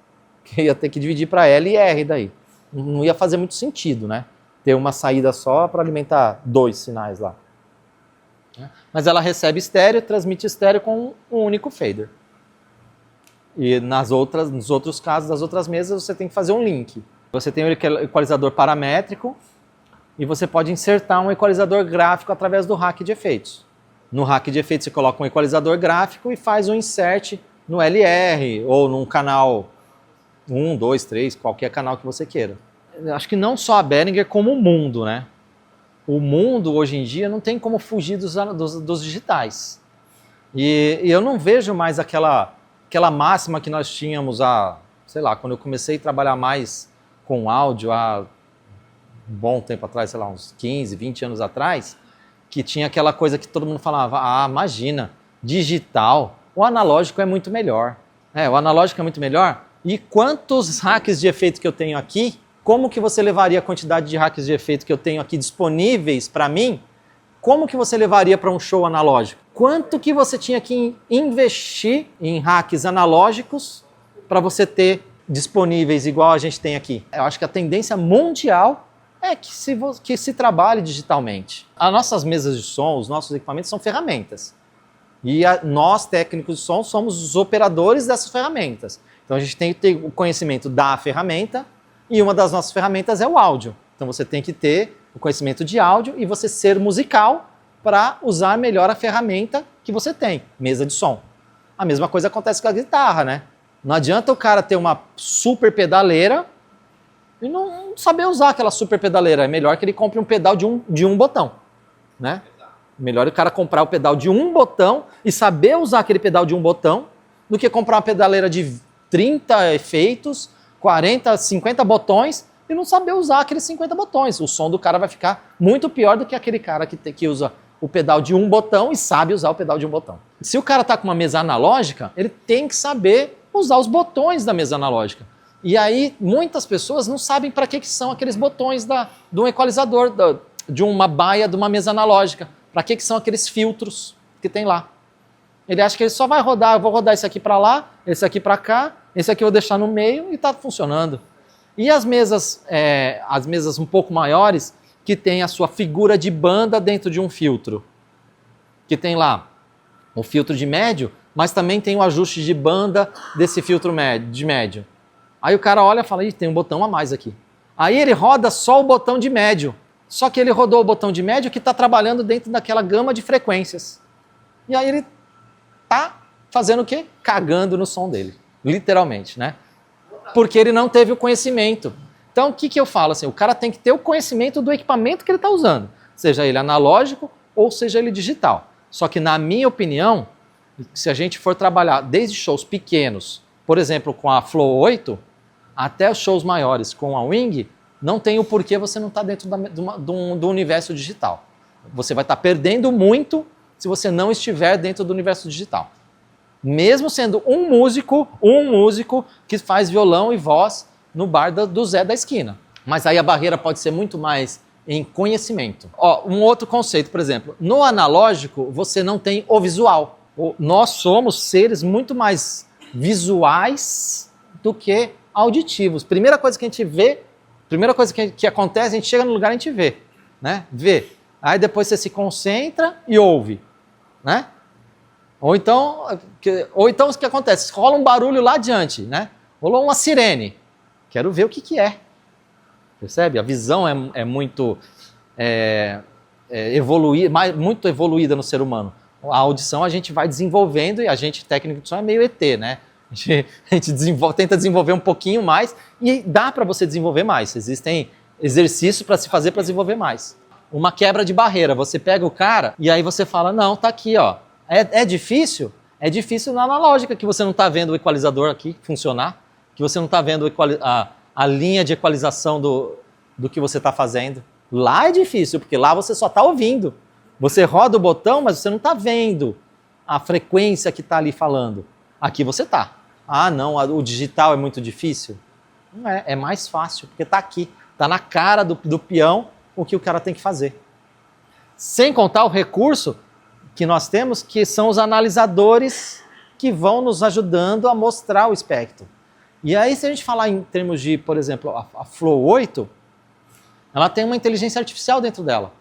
Ia ter que dividir para L e R daí. Não ia fazer muito sentido, né? Ter uma saída só para alimentar 2 sinais lá. Mas ela recebe estéreo, transmite estéreo com um único fader. E nos outros casos, das outras mesas, você tem que fazer um link. Você tem o equalizador paramétrico e você pode insertar um equalizador gráfico através do rack de efeitos. No rack de efeitos você coloca um equalizador gráfico e faz um insert no LR ou num canal 1, 2, 3, qualquer canal que você queira. Acho que não só a Behringer, como o mundo, né? O mundo, hoje em dia, não tem como fugir dos digitais. E eu não vejo mais aquela máxima que nós tínhamos sei lá, quando eu comecei a trabalhar mais com áudio há um bom tempo atrás, sei lá, uns 15, 20 anos atrás, que tinha aquela coisa que todo mundo falava, imagina, digital, o analógico é muito melhor. O analógico é muito melhor. E quantos hacks de efeito que eu tenho aqui, como que você levaria a quantidade de hacks de efeito que eu tenho aqui disponíveis para mim? Como que você levaria para um show analógico? Quanto que você tinha que investir em hacks analógicos para você ter disponíveis igual a gente tem aqui? Eu acho que a tendência mundial é que se trabalhe digitalmente. As nossas mesas de som, os nossos equipamentos são ferramentas. E nós, técnicos de som, somos os operadores dessas ferramentas. Então a gente tem que ter o conhecimento da ferramenta e uma das nossas ferramentas é o áudio. Então você tem que ter o conhecimento de áudio e você ser musical para usar melhor a ferramenta que você tem, mesa de som. A mesma coisa acontece com a guitarra, né? Não adianta o cara ter uma super pedaleira e não saber usar aquela super pedaleira. É melhor que ele compre um pedal de um botão, né? Melhor o cara comprar o pedal de um botão e saber usar aquele pedal de um botão do que comprar uma pedaleira de 30 efeitos, 40, 50 botões e não saber usar aqueles 50 botões. O som do cara vai ficar muito pior do que aquele cara que usa o pedal de um botão e sabe usar o pedal de um botão. Se o cara está com uma mesa analógica, ele tem que saber usar os botões da mesa analógica. E aí, muitas pessoas não sabem para que são aqueles botões de um equalizador, de uma baia de uma mesa analógica. Para que são aqueles filtros que tem lá. Ele acha que ele só vai rodar, eu vou rodar esse aqui para lá, esse aqui para cá, esse aqui eu vou deixar no meio e está funcionando. E as mesas um pouco maiores, que tem a sua figura de banda dentro de um filtro. Que tem lá o filtro de médio, mas também tem o ajuste de banda desse filtro de médio. Aí o cara olha e fala, tem um botão a mais aqui. Aí ele roda só o botão de médio. Só que ele rodou o botão de médio que está trabalhando dentro daquela gama de frequências. E aí ele tá fazendo o quê? Cagando no som dele. Literalmente, né? Porque ele não teve o conhecimento. Então, o que eu falo? Assim, o cara tem que ter o conhecimento do equipamento que ele está usando. Seja ele analógico ou seja ele digital. Só que, na minha opinião, se a gente for trabalhar desde shows pequenos, por exemplo, com a Flow 8, até os shows maiores com a Wing, não tem o porquê você não estar dentro do universo digital. Você vai estar perdendo muito se você não estiver dentro do universo digital. Mesmo sendo um músico que faz violão e voz no bar do Zé da esquina. Mas aí a barreira pode ser muito mais em conhecimento. Um outro conceito, por exemplo, no analógico você não tem o visual. Nós somos seres muito mais visuais do que auditivos. Primeira coisa que a gente vê, primeira coisa que acontece, a gente chega no lugar e a gente vê, né? Vê. Aí depois você se concentra e ouve, né? Ou então o que acontece? Rola um barulho lá adiante, né? Rolou uma sirene. Quero ver o que é. Percebe? A visão é muito muito evoluída no ser humano. A audição a gente vai desenvolvendo e a gente, técnico de som, é meio ET, né? A gente tenta desenvolver um pouquinho mais e dá para você desenvolver mais. Existem exercícios para se fazer para desenvolver mais. Uma quebra de barreira. Você pega o cara e aí você fala, não, tá aqui, ó. É difícil? É difícil na analógica, que você não está vendo o equalizador aqui funcionar, que você não está vendo a linha de equalização do que você está fazendo. Lá é difícil, porque lá você só está ouvindo. Você roda o botão, mas você não está vendo a frequência que está ali falando. Aqui você está. Ah, não, o digital é muito difícil? Não é mais fácil, porque está aqui. Está na cara do peão o que o cara tem que fazer. Sem contar o recurso que nós temos, que são os analisadores que vão nos ajudando a mostrar o espectro. E aí, se a gente falar em termos de, por exemplo, a Flow 8, ela tem uma inteligência artificial dentro dela,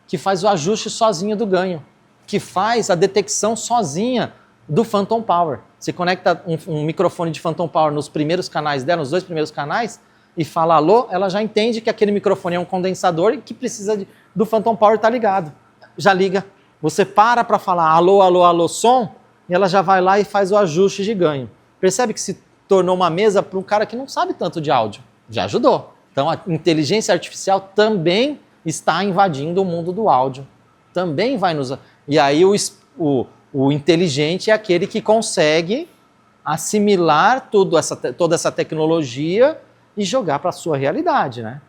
que faz o ajuste sozinho do ganho, que faz a detecção sozinha do Phantom Power. Você conecta um microfone de Phantom Power nos primeiros canais dela, nos 2 primeiros canais, e fala alô, ela já entende que aquele microfone é um condensador e que precisa do Phantom Power estar ligado. Já liga. Você para falar alô, alô, alô, som, e ela já vai lá e faz o ajuste de ganho. Percebe que se tornou uma mesa para um cara que não sabe tanto de áudio. Já ajudou. Então a inteligência artificial também está invadindo o mundo do áudio. Também vai nos... E aí o inteligente é aquele que consegue assimilar toda essa tecnologia e jogar para a sua realidade, né?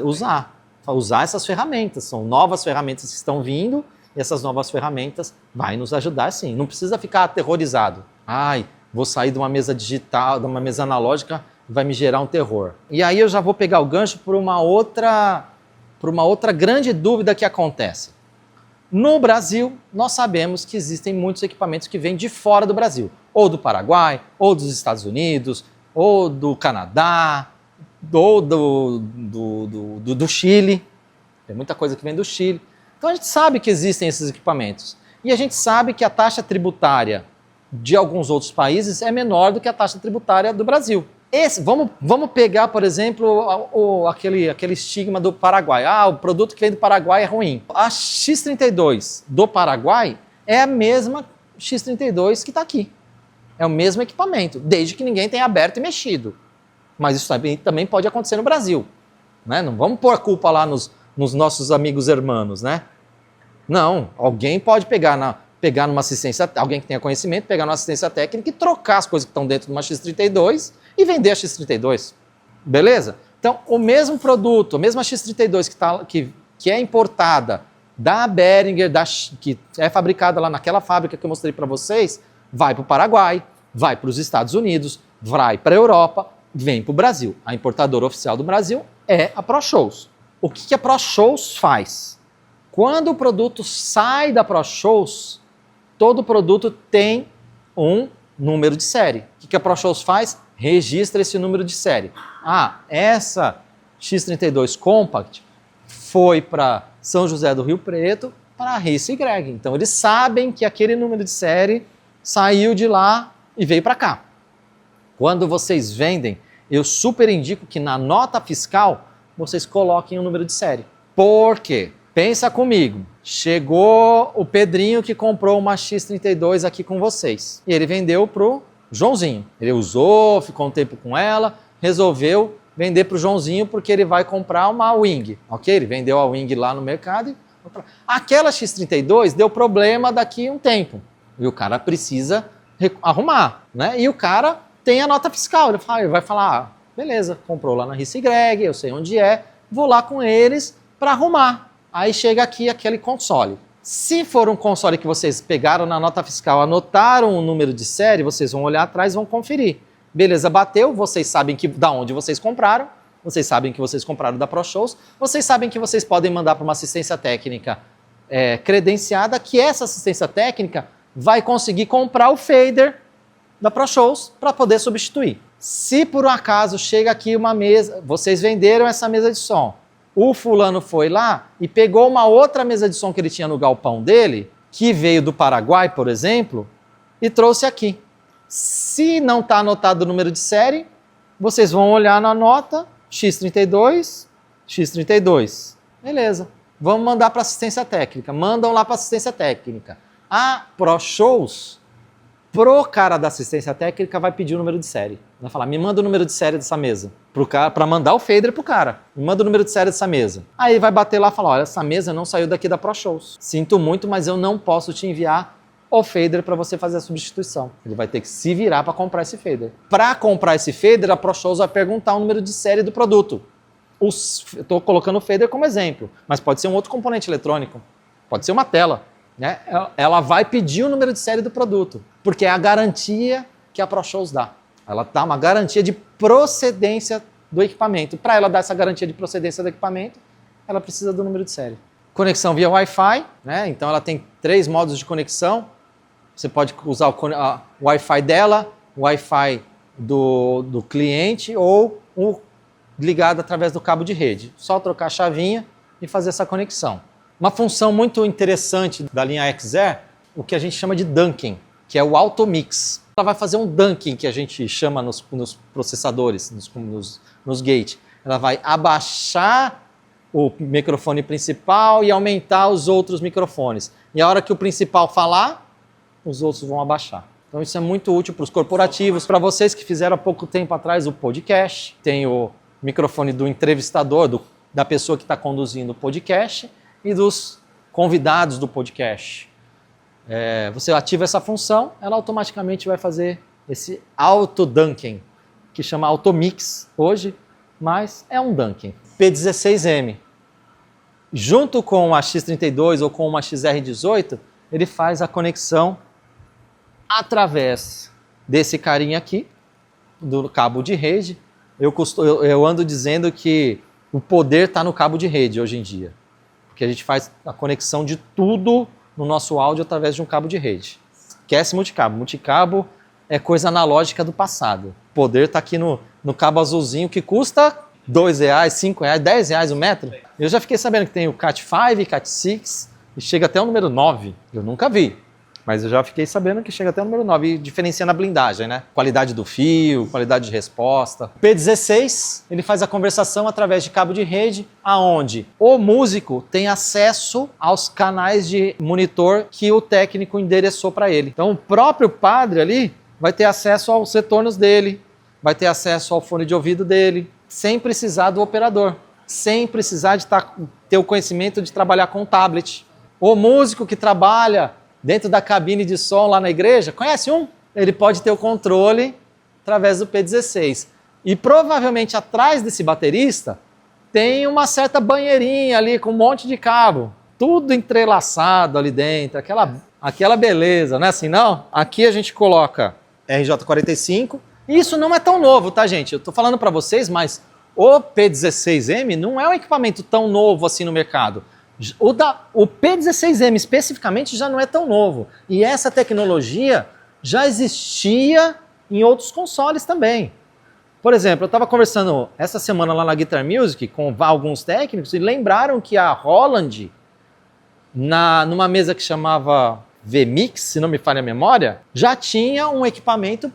Usar essas ferramentas. São novas ferramentas que estão vindo. E essas novas ferramentas vai nos ajudar, sim. Não precisa ficar aterrorizado. Ai, vou sair de uma mesa digital, de uma mesa analógica, vai me gerar um terror. E aí eu já vou pegar o gancho por uma outra grande dúvida que acontece. No Brasil, nós sabemos que existem muitos equipamentos que vêm de fora do Brasil. Ou do Paraguai, ou dos Estados Unidos, ou do Canadá, ou do Chile. Tem muita coisa que vem do Chile. Então a gente sabe que existem esses equipamentos. E a gente sabe que a taxa tributária de alguns outros países é menor do que a taxa tributária do Brasil. Vamos pegar, por exemplo, aquele estigma do Paraguai. Ah, o produto que vem do Paraguai é ruim. A X32 do Paraguai é a mesma X32 que está aqui. É o mesmo equipamento, desde que ninguém tenha aberto e mexido. Mas isso também pode acontecer no Brasil. Né? Não vamos pôr a culpa lá nos nossos amigos hermanos, né? Não, alguém pode pegar numa assistência, alguém que tenha conhecimento, pegar numa assistência técnica e trocar as coisas que estão dentro de uma X32 e vender a X32. Beleza? Então, o mesmo produto, a mesma X32 que é importada da Behringer, que é fabricada lá naquela fábrica que eu mostrei para vocês, vai para o Paraguai, vai para os Estados Unidos, vai para a Europa, vem para o Brasil. A importadora oficial do Brasil é a ProShows. O que a ProShows faz? Quando o produto sai da ProShows, todo produto tem um número de série. O que a ProShows faz? Registra esse número de série. Ah, essa X32 Compact foi para São José do Rio Preto para a Rice e Greg. Então eles sabem que aquele número de série saiu de lá e veio para cá. Quando vocês vendem, eu super indico que na nota fiscal vocês coloquem o número de série. Por quê? Pensa comigo. Chegou o Pedrinho que comprou uma X32 aqui com vocês. E ele vendeu pro Joãozinho. Ele usou, ficou um tempo com ela, resolveu vender pro Joãozinho porque ele vai comprar uma Wing. Ok? Ele vendeu a Wing lá no mercado e Aquela X32 deu problema daqui a um tempo. E o cara precisa arrumar, né? E o cara tem a nota fiscal. Ele vai falar, beleza, comprou lá na RICE-Greg, eu sei onde é, vou lá com eles para arrumar. Aí chega aqui aquele console. Se for um console que vocês pegaram na nota fiscal, anotaram o número de série, vocês vão olhar atrás e vão conferir. Beleza, bateu, vocês sabem da onde vocês compraram, vocês sabem que vocês compraram da ProShows, vocês sabem que vocês podem mandar para uma assistência técnica credenciada, que essa assistência técnica vai conseguir comprar o fader da ProShows para poder substituir. Se por um acaso chega aqui uma mesa, vocês venderam essa mesa de som, o fulano foi lá e pegou uma outra mesa de som que ele tinha no galpão dele, que veio do Paraguai, por exemplo, e trouxe aqui. Se não está anotado o número de série, vocês vão olhar na nota, X32, X32. Beleza. Vamos mandar para assistência técnica. Mandam lá para assistência técnica. A ProShows, pro cara da assistência técnica, vai pedir o número de série. Vai falar, me manda o número de série dessa mesa. Para mandar o fader pro cara. Me manda o número de série dessa mesa. Aí vai bater lá e falar, olha, essa mesa não saiu daqui da ProShows. Sinto muito, mas eu não posso te enviar o fader para você fazer a substituição. Ele vai ter que se virar para comprar esse fader. Para comprar esse fader, a ProShows vai perguntar o número de série do produto. Estou colocando o fader como exemplo, mas pode ser um outro componente eletrônico. Pode ser uma tela. Né? Ela vai pedir o número de série do produto, porque é a garantia que a ProShows dá. Ela dá uma garantia de procedência do equipamento. Para ela dar essa garantia de procedência do equipamento, ela precisa do número de série. Conexão via Wi-Fi, né? Então ela tem 3 modos de conexão. Você pode usar o Wi-Fi dela, o Wi-Fi do cliente ou o ligado através do cabo de rede. Só trocar a chavinha e fazer essa conexão. Uma função muito interessante da linha XR, o que a gente chama de dunking, que é o automix. Ela vai fazer um dunking, que a gente chama nos processadores, nos gates. Ela vai abaixar o microfone principal e aumentar os outros microfones. E a hora que o principal falar, os outros vão abaixar. Então isso é muito útil para os corporativos, para vocês que fizeram há pouco tempo atrás o podcast. Tem o microfone do entrevistador, da pessoa que está conduzindo o podcast e dos convidados do podcast. Você ativa essa função, ela automaticamente vai fazer esse auto-dunking, que chama automix hoje, mas é um dunking. P16M. Junto com a X32 ou com uma XR18, ele faz a conexão através desse carinha aqui, do cabo de rede. Eu ando dizendo que o poder está no cabo de rede hoje em dia, porque a gente faz a conexão de tudo no nosso áudio através de um cabo de rede. Esquece multicabo. Multicabo é coisa analógica do passado. O poder está aqui no cabo azulzinho, que custa R$2, R$5, R$10 o metro. Eu já fiquei sabendo que tem o Cat5, Cat6 e chega até o número 9. Eu nunca vi, mas eu já fiquei sabendo que chega até o número 9, e diferenciando a blindagem, né? Qualidade do fio, qualidade de resposta. O P16, ele faz a conversação através de cabo de rede, aonde o músico tem acesso aos canais de monitor que o técnico endereçou para ele. Então o próprio padre ali vai ter acesso aos retornos dele, vai ter acesso ao fone de ouvido dele, sem precisar do operador, sem precisar de ter o conhecimento de trabalhar com o tablet. O músico que trabalha dentro da cabine de som lá na igreja, conhece um? Ele pode ter o controle através do P16. E provavelmente atrás desse baterista tem uma certa banheirinha ali com um monte de cabo, tudo entrelaçado ali dentro, aquela beleza, não é assim não? Aqui a gente coloca RJ45. Isso não é tão novo, tá, gente? Eu tô falando para vocês, mas o P16M não é um equipamento tão novo assim no mercado. O P16M especificamente já não é tão novo. E essa tecnologia já existia em outros consoles também. Por exemplo, eu estava conversando essa semana lá na Guitar Music com alguns técnicos e lembraram que a Roland, numa mesa que chamava VMix, se não me falha a memória, já tinha um equipamento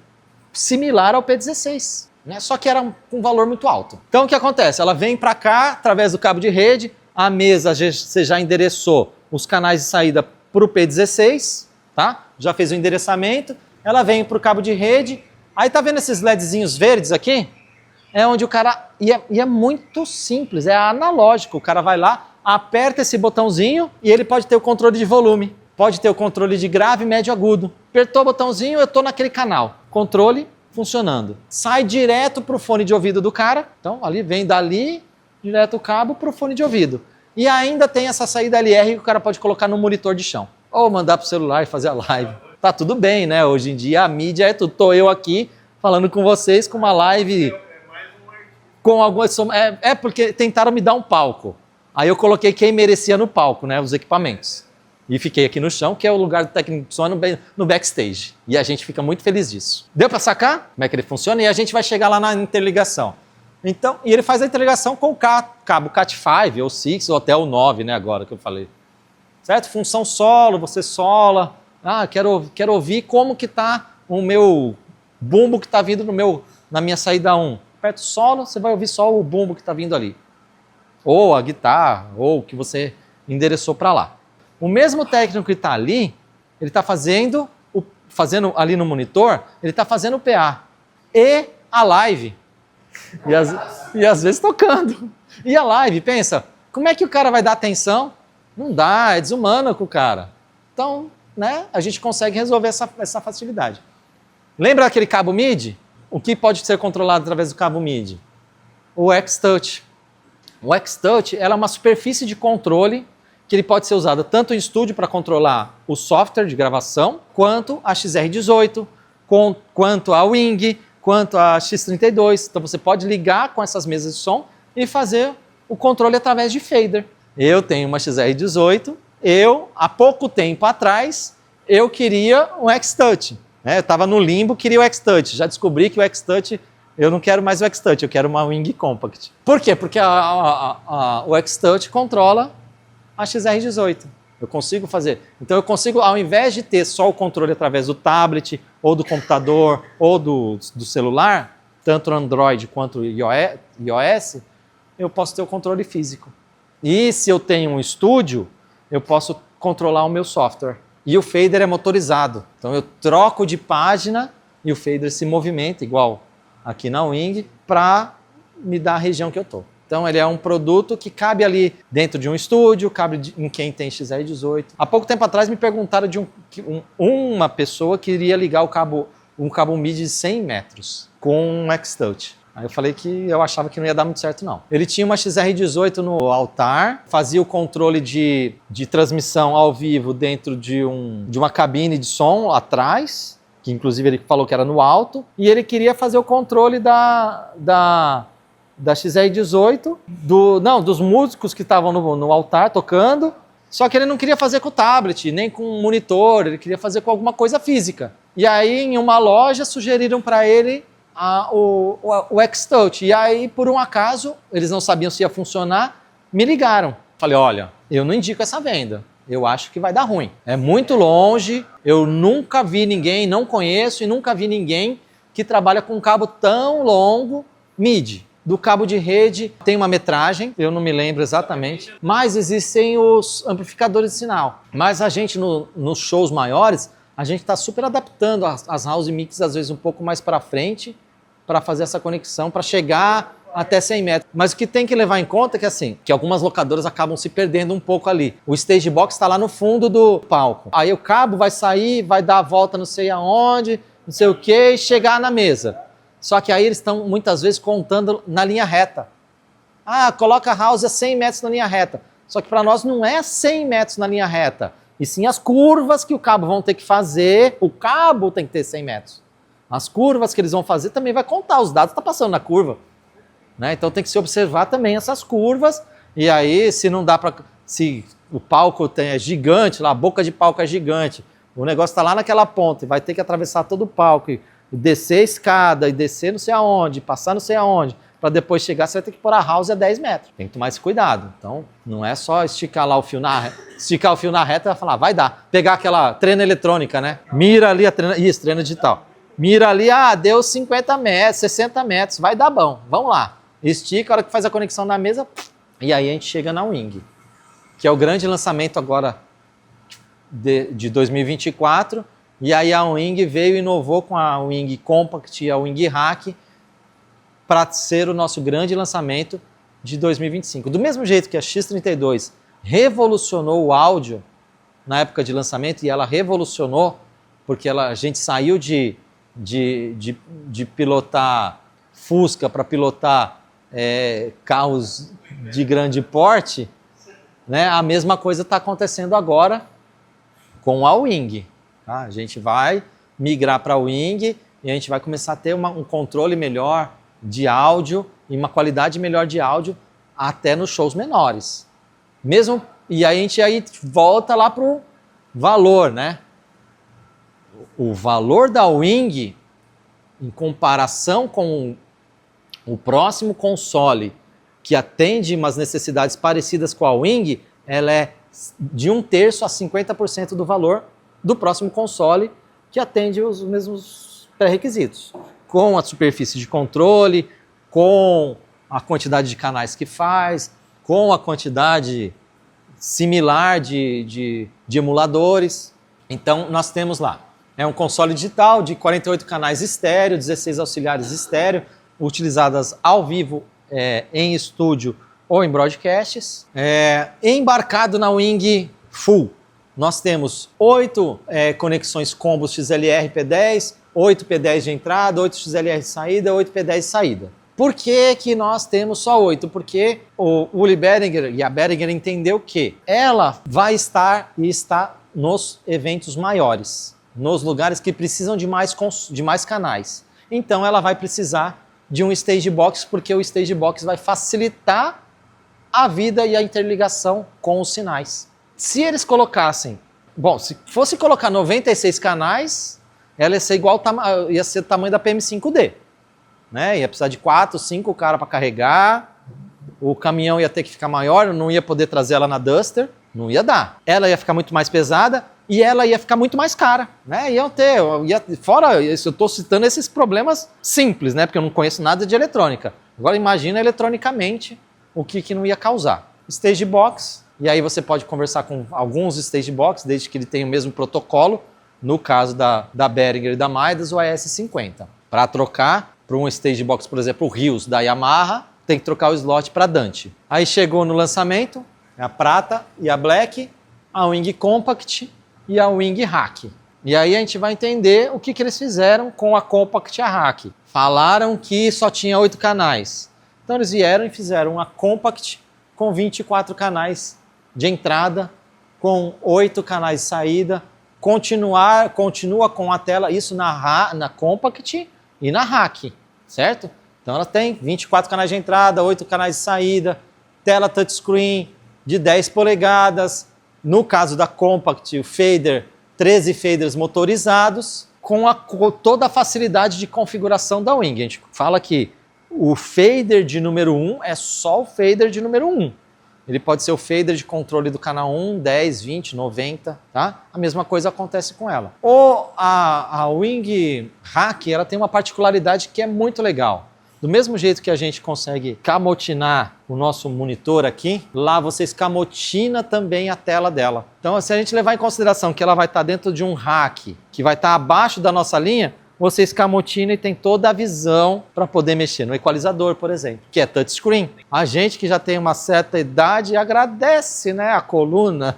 similar ao P16, né? Só que era com um valor muito alto. Então o que acontece? Ela vem para cá através do cabo de rede, a mesa você já endereçou os canais de saída para o P16, tá? Já fez o endereçamento, ela vem para o cabo de rede, aí tá vendo esses LEDzinhos verdes aqui? É onde o cara... E é muito simples, é analógico, o cara vai lá, aperta esse botãozinho e ele pode ter o controle de volume. Pode ter o controle de grave, médio, agudo. Apertou o botãozinho, eu estou naquele canal. Controle funcionando. Sai direto para o fone de ouvido do cara. Então, ali vem dali, direto o cabo para o fone de ouvido. E ainda tem essa saída LR que o cara pode colocar no monitor de chão. Ou mandar para o celular e fazer a live. Tá tudo bem, né? Hoje em dia a mídia é tudo. Tô eu aqui falando com vocês com uma live com algumas... porque tentaram me dar um palco. Aí eu coloquei quem merecia no palco, né? Os equipamentos. E fiquei aqui no chão, que é o lugar do técnico de som no backstage. E a gente fica muito feliz disso. Deu para sacar como é que ele funciona? E a gente vai chegar lá na interligação. Então, e ele faz a interligação com o cabo Cat5 ou 6 ou até o 9, né? Agora que eu falei. Certo? Função solo, você sola. Ah, quero ouvir como que tá o meu bumbo que está vindo na minha saída 1. Aperta o solo, você vai ouvir só o bumbo que está vindo ali. Ou a guitarra, ou o que você endereçou para lá. O mesmo técnico que está ali, ele está fazendo ali no monitor, ele está fazendo o PA e a live. E às vezes tocando. E a live, pensa, como é que o cara vai dar atenção? Não dá, é desumano com o cara. Então, né, a gente consegue resolver essa facilidade. Lembra aquele cabo MIDI? O que pode ser controlado através do cabo MIDI? O X-Touch. O X-Touch é uma superfície de controle que ele pode ser usado tanto em estúdio para controlar o software de gravação, quanto a XR18, quanto a Wing, quanto a X32. Então você pode ligar com essas mesas de som e fazer o controle através de fader. Eu tenho uma XR18, há pouco tempo atrás, eu queria um X-Touch. Eu estava no limbo, queria o X-Touch. Já descobri que o X-Touch, eu não quero mais o X-Touch, eu quero uma Wing Compact. Por quê? Porque o X-Touch controla a XR18. Eu consigo fazer. Então eu consigo, ao invés de ter só o controle através do tablet, ou do computador, ou do celular, tanto Android quanto iOS, eu posso ter o controle físico. E se eu tenho um estúdio, eu posso controlar o meu software. E o fader é motorizado. Então eu troco de página e o fader se movimenta, igual aqui na Wing, para me dar a região que eu estou. Então ele é um produto que cabe ali dentro de um estúdio, cabe em quem tem XR18. Há pouco tempo atrás me perguntaram de uma pessoa que iria ligar um cabo MIDI de 100 metros com um X-Touch. Aí eu falei que eu achava que não ia dar muito certo não. Ele tinha uma XR18 no altar, fazia o controle de transmissão ao vivo dentro de uma cabine de som atrás, que inclusive ele falou que era no alto, e ele queria fazer o controle da XR18, dos músicos que estavam no altar tocando, só que ele não queria fazer com o tablet, nem com o monitor, ele queria fazer com alguma coisa física. E aí, em uma loja, sugeriram para ele o X-Touch. E aí, por um acaso, eles não sabiam se ia funcionar, me ligaram. Falei, olha, eu não indico essa venda, eu acho que vai dar ruim. É muito longe, eu nunca vi ninguém, não conheço e nunca vi ninguém que trabalha com um cabo tão longo, MIDI. Do cabo de rede tem uma metragem, eu não me lembro exatamente, mas existem os amplificadores de sinal. Mas a gente, nos shows maiores, a gente está super adaptando as house mix, às vezes um pouco mais para frente, para fazer essa conexão, para chegar até 100 metros. Mas o que tem que levar em conta é que, assim, que algumas locadoras acabam se perdendo um pouco ali. O stage box está lá no fundo do palco. Aí o cabo vai sair, vai dar a volta não sei aonde, não sei o que, e chegar na mesa. Só que aí eles estão muitas vezes contando na linha reta. Ah, coloca a house a 100 metros na linha reta. Só que para nós não é 100 metros na linha reta, e sim as curvas que o cabo vão ter que fazer. O cabo tem que ter 100 metros. As curvas que eles vão fazer também vai contar, os dados estão passando na curva. Né? Então tem que se observar também essas curvas, e aí se não dá para... Se o palco é gigante, lá, a boca de palco é gigante, o negócio está lá naquela ponta, e vai ter que atravessar todo o palco, e descer a escada, e descer não sei aonde, passar não sei aonde, para depois chegar, você vai ter que pôr a house a 10 metros. Tem que tomar esse cuidado. Então, não é só esticar lá o fio esticar o fio na reta e falar, vai dar. Pegar aquela trena eletrônica, né? Mira ali a trena, isso, trena digital. Mira ali, deu 50 metros, 60 metros, vai dar bom, vamos lá. Estica, a hora que faz a conexão na mesa, e aí a gente chega na Wing, que é o grande lançamento agora de 2024, e aí a Wing veio e inovou com a Wing Compact e a Wing Hack para ser o nosso grande lançamento de 2025. Do mesmo jeito que a X32 revolucionou o áudio na época de lançamento, e ela revolucionou porque a gente saiu de pilotar Fusca para pilotar carros de grande porte, né? A mesma coisa está acontecendo agora com a Wing. Tá? A gente vai migrar para a Wing e a gente vai começar a ter um controle melhor de áudio e uma qualidade melhor de áudio até nos shows menores. Mesmo, e aí a gente volta lá para o valor, né? O valor da Wing, em comparação com o próximo console que atende umas necessidades parecidas com a Wing, ela é de 1/3 a 50% do valor do próximo console que atende os mesmos pré-requisitos. Com a superfície de controle, com a quantidade de canais que faz, com a quantidade similar de emuladores. Então nós temos lá, é um console digital de 48 canais estéreo, 16 auxiliares estéreo, utilizadas ao vivo em estúdio ou em broadcasts. Embarcado na Wing Full, nós temos 8 conexões combos XLR P10, 8 P10 de entrada, 8 XLR de saída, 8 P10 de saída. Por que nós temos só 8? Porque o Uli Behringer e a Behringer entendeu que ela vai estar e está nos eventos maiores, nos lugares que precisam de mais canais. Então ela vai precisar de um stage box, porque o stage box vai facilitar a vida e a interligação com os sinais. Se eles colocassem, se fosse colocar 96 canais, ela ia ser ia ser o tamanho da PM5D. Né? Ia precisar de 4, 5 caras para carregar, o caminhão ia ter que ficar maior, não ia poder trazer ela na Duster, não ia dar. Ela ia ficar muito mais pesada e ela ia ficar muito mais cara. Né? Fora isso, eu estou citando esses problemas simples, né? Porque eu não conheço nada de eletrônica. Agora imagina eletronicamente o que não ia causar. Stage Box, e aí você pode conversar com alguns Stage Box, desde que ele tenha o mesmo protocolo, no caso da Behringer e da Midas, o AS50. Para trocar para um Stage Box, por exemplo, o Rios da Yamaha, tem que trocar o slot para Dante. Aí chegou no lançamento, a prata e a black, a Wing Compact e a Wing Hack. E aí a gente vai entender o que eles fizeram com a Compact e a Hack. Falaram que só tinha 8 canais. Então eles vieram e fizeram uma Compact com 24 canais de entrada, com 8 canais de saída, continua com a tela, isso na Compact e na Hack, certo? Então ela tem 24 canais de entrada, 8 canais de saída, tela touchscreen de 10 polegadas, no caso da Compact, o fader, 13 faders motorizados, com toda a facilidade de configuração da Wing. A gente fala que o fader de número 1 é só o fader de número 1. Ele pode ser o fader de controle do canal 1, 10, 20, 90, tá? A mesma coisa acontece com ela. A Wing Hack, ela tem uma particularidade que é muito legal. Do mesmo jeito que a gente consegue camotinar o nosso monitor aqui, lá você escamotina também a tela dela. Então, se a gente levar em consideração que ela vai estar dentro de um rack, que vai estar abaixo da nossa linha, você escamotina e tem toda a visão para poder mexer no equalizador, por exemplo, que é touchscreen. A gente que já tem uma certa idade agradece, né, a coluna,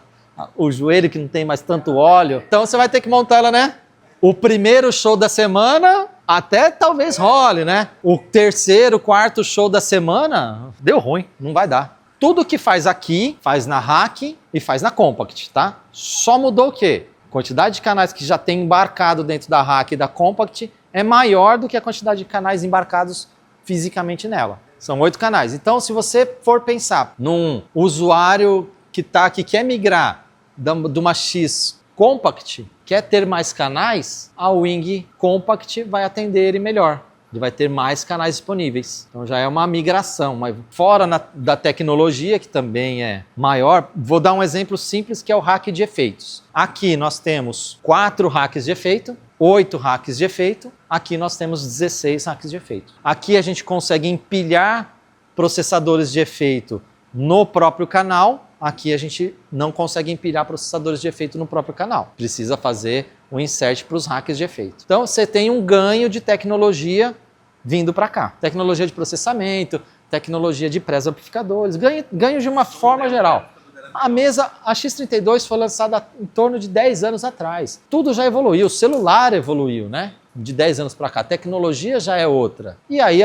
o joelho que não tem mais tanto óleo. Então você vai ter que montar ela, né? O primeiro show da semana até talvez role, né? O terceiro, quarto show da semana deu ruim, não vai dar. Tudo que faz aqui, faz na Hack e faz na Compact, tá? Só mudou o quê? A quantidade de canais que já tem embarcado dentro da Hack e da Compact é maior do que a quantidade de canais embarcados fisicamente nela. São 8 canais. Então, se você for pensar num usuário que quer migrar de uma X Compact, quer ter mais canais, a Wing Compact vai atender ele melhor. Ele vai ter mais canais disponíveis. Então já é uma migração. Mas fora da tecnologia, que também é maior, vou dar um exemplo simples que é o rack de efeitos. Aqui nós temos 4 racks de efeito, 8 racks de efeito. Aqui nós temos 16 racks de efeito. Aqui a gente consegue empilhar processadores de efeito no próprio canal. Aqui a gente não consegue empilhar processadores de efeito no próprio canal. Precisa fazer um insert para os racks de efeito. Então você tem um ganho de tecnologia vindo para cá. Tecnologia de processamento, tecnologia de pré-amplificadores, ganho de uma forma geral. A mesa, a X32 foi lançada em torno de 10 anos atrás. Tudo já evoluiu, o celular evoluiu, né? De 10 anos para cá, a tecnologia já é outra. E aí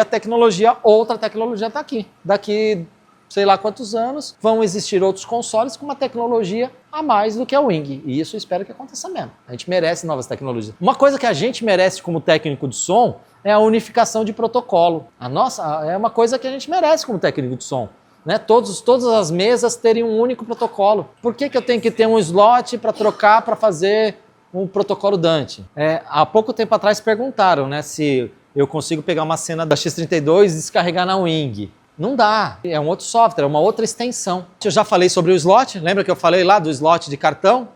outra tecnologia está aqui. Daqui, sei lá quantos anos, vão existir outros consoles com uma tecnologia a mais do que a Wing. E isso eu espero que aconteça mesmo. A gente merece novas tecnologias. Uma coisa que a gente merece como técnico de som é a unificação de protocolo. É uma coisa que a gente merece como técnico de som. Né? Todas as mesas terem um único protocolo. Por que eu tenho que ter um slot para trocar para fazer um protocolo Dante? Há pouco tempo atrás perguntaram, né, se eu consigo pegar uma cena da X32 e descarregar na Wing. Não dá, é um outro software, é uma outra extensão. Eu já falei sobre o slot, lembra que eu falei lá do slot de cartão?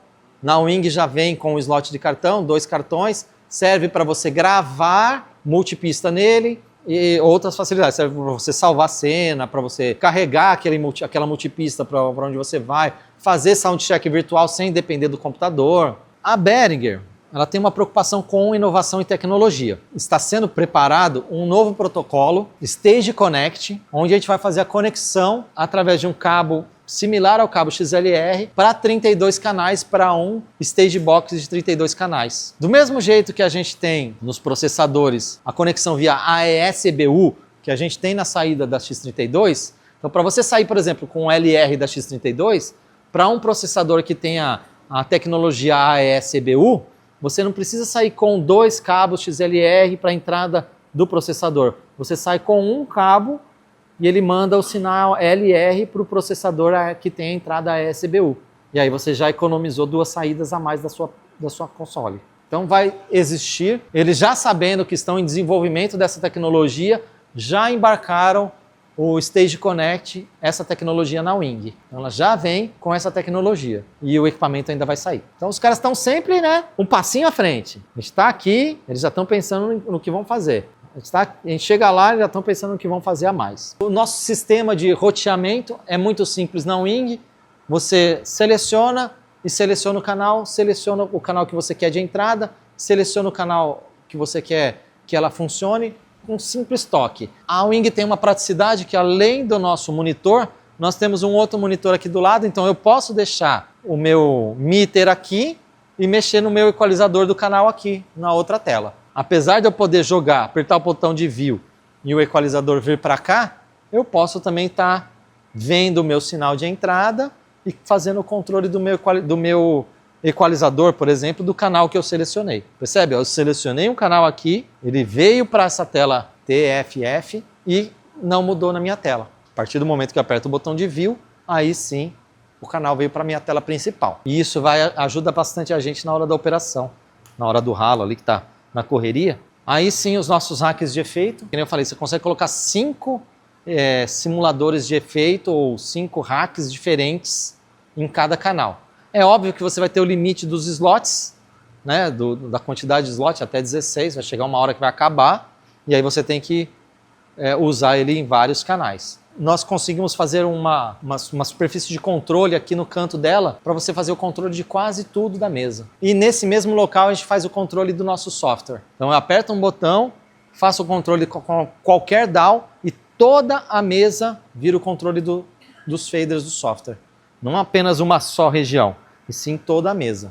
Na Wing já vem com o slot de cartão, 2 cartões, serve para você gravar multipista nele, e outras facilidades, serve para você salvar a cena, para você carregar aquela multipista para onde você vai, fazer soundcheck virtual sem depender do computador. A Behringer, ela tem uma preocupação com inovação e tecnologia. Está sendo preparado um novo protocolo, Stage Connect, onde a gente vai fazer a conexão através de um cabo similar ao cabo XLR para 32 canais para um Stage Box de 32 canais. Do mesmo jeito que a gente tem nos processadores a conexão via AES-EBU, que a gente tem na saída da X32, então para você sair, por exemplo, com o LR da X32, para um processador que tenha a tecnologia AES-EBU, você não precisa sair com 2 cabos XLR para a entrada do processador. Você sai com um cabo e ele manda o sinal LR para o processador que tem a entrada AES-EBU. E aí você já economizou 2 saídas a mais da sua console. Então vai existir, eles já sabendo que estão em desenvolvimento dessa tecnologia, já embarcaram o Stage Connect, essa tecnologia na Wing. Então ela já vem com essa tecnologia e o equipamento ainda vai sair. Então os caras estão sempre, né, um passinho à frente. A gente está aqui, eles já estão pensando no que vão fazer. A gente chega lá e já estão pensando no que vão fazer a mais. O nosso sistema de roteamento é muito simples na Wing. Você seleciona o canal, seleciona o canal que você quer de entrada, seleciona o canal que você quer que ela funcione, com um simples toque. A Wing tem uma praticidade que, além do nosso monitor, nós temos um outro monitor aqui do lado, então eu posso deixar o meu meter aqui e mexer no meu equalizador do canal aqui, na outra tela. Apesar de eu poder jogar, apertar o botão de view e o equalizador vir para cá, eu posso também estar vendo o meu sinal de entrada e fazendo o controle do meu equalizador, por exemplo, do canal que eu selecionei. Percebe? Eu selecionei um canal aqui, ele veio para essa tela TFF e não mudou na minha tela. A partir do momento que eu aperto o botão de view, aí sim o canal veio para a minha tela principal. E isso ajuda bastante a gente na hora da operação, na hora do ralo ali que está na correria. Aí sim os nossos hacks de efeito, que nem eu falei, você consegue colocar 5 simuladores de efeito ou 5 hacks diferentes em cada canal. É óbvio que você vai ter o limite dos slots, né, da quantidade de slots, até 16, vai chegar uma hora que vai acabar, e aí você tem que usar ele em vários canais. Nós conseguimos fazer uma superfície de controle aqui no canto dela, para você fazer o controle de quase tudo da mesa. E nesse mesmo local a gente faz o controle do nosso software. Então eu aperto um botão, faço o controle com qualquer DAW, e toda a mesa vira o controle dos faders do software. Não apenas uma só região, e sim toda a mesa.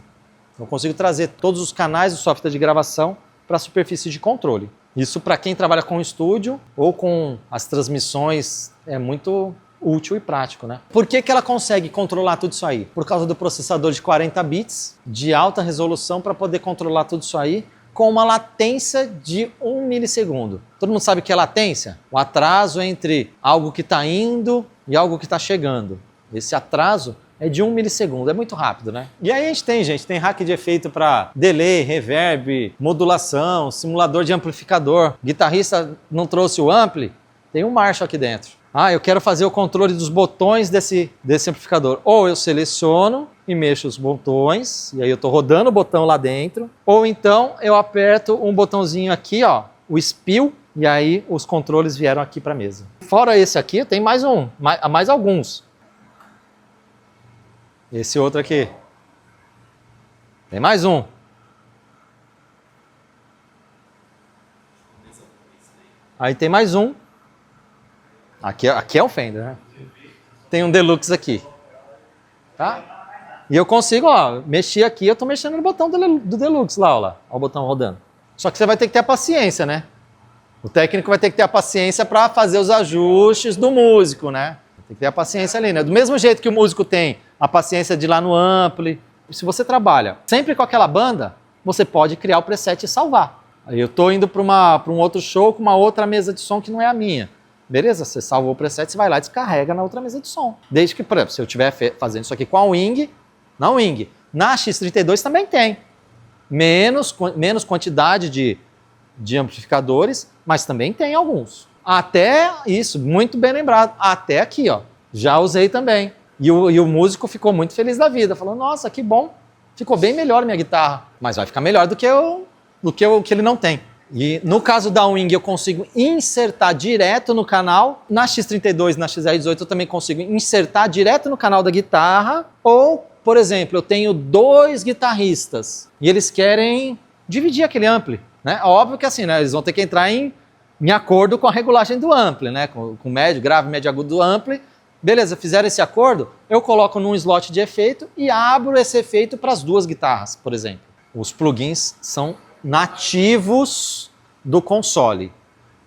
Eu consigo trazer todos os canais do software de gravação para a superfície de controle. Isso para quem trabalha com estúdio ou com as transmissões é muito útil e prático, né? Por que ela consegue controlar tudo isso aí? Por causa do processador de 40 bits de alta resolução para poder controlar tudo isso aí com uma latência de 1 milissegundo. Todo mundo sabe o que é latência? O atraso entre algo que está indo e algo que está chegando. Esse atraso é de 1 milissegundo, é muito rápido, né? E aí a gente tem hack de efeito para delay, reverb, modulação, simulador de amplificador. O guitarrista não trouxe o ampli? Tem um Marshall aqui dentro. Ah, eu quero fazer o controle dos botões desse amplificador. Ou eu seleciono e mexo os botões, e aí eu estou rodando o botão lá dentro. Ou então eu aperto um botãozinho aqui, ó, o spill, e aí os controles vieram aqui para a mesa. Fora esse aqui, tem mais alguns. Esse outro aqui. Tem mais um. Aí tem mais um. Aqui é o Fender, né? Tem um Deluxe aqui, tá? E eu consigo, ó, mexer aqui, eu tô mexendo no botão do Deluxe lá, ó, lá. Ó o botão rodando. Só que você vai ter que ter a paciência, né? O técnico vai ter que ter a paciência para fazer os ajustes do músico, né? Tem que ter a paciência ali, né? Do mesmo jeito que o músico tem a paciência de ir lá no ampli. Se você trabalha sempre com aquela banda, você pode criar o preset e salvar. Aí eu tô indo para um outro show com uma outra mesa de som que não é a minha. Beleza? Você salvou o preset, você vai lá e descarrega na outra mesa de som. Desde que, por exemplo, se eu estiver fazendo isso aqui com a Wing, na Wing, na X32 também tem. Menos quantidade de amplificadores, mas também tem alguns. Até isso, muito bem lembrado. Até aqui, ó, já usei também. E o músico ficou muito feliz da vida. Falou, nossa, que bom. Ficou bem melhor minha guitarra. Mas vai ficar melhor do que o que ele não tem. E no caso da Wing eu consigo insertar direto no canal. Na X32 e na XR18 eu também consigo insertar direto no canal da guitarra. Ou, por exemplo, eu tenho 2 guitarristas e eles querem dividir aquele ampli. Né? Óbvio que assim, né? Eles vão ter que entrar em acordo com a regulagem do ampli, né? Com médio, grave, médio, agudo do ampli. Beleza, fizeram esse acordo, eu coloco num slot de efeito e abro esse efeito para as 2 guitarras, por exemplo. Os plugins são nativos do console.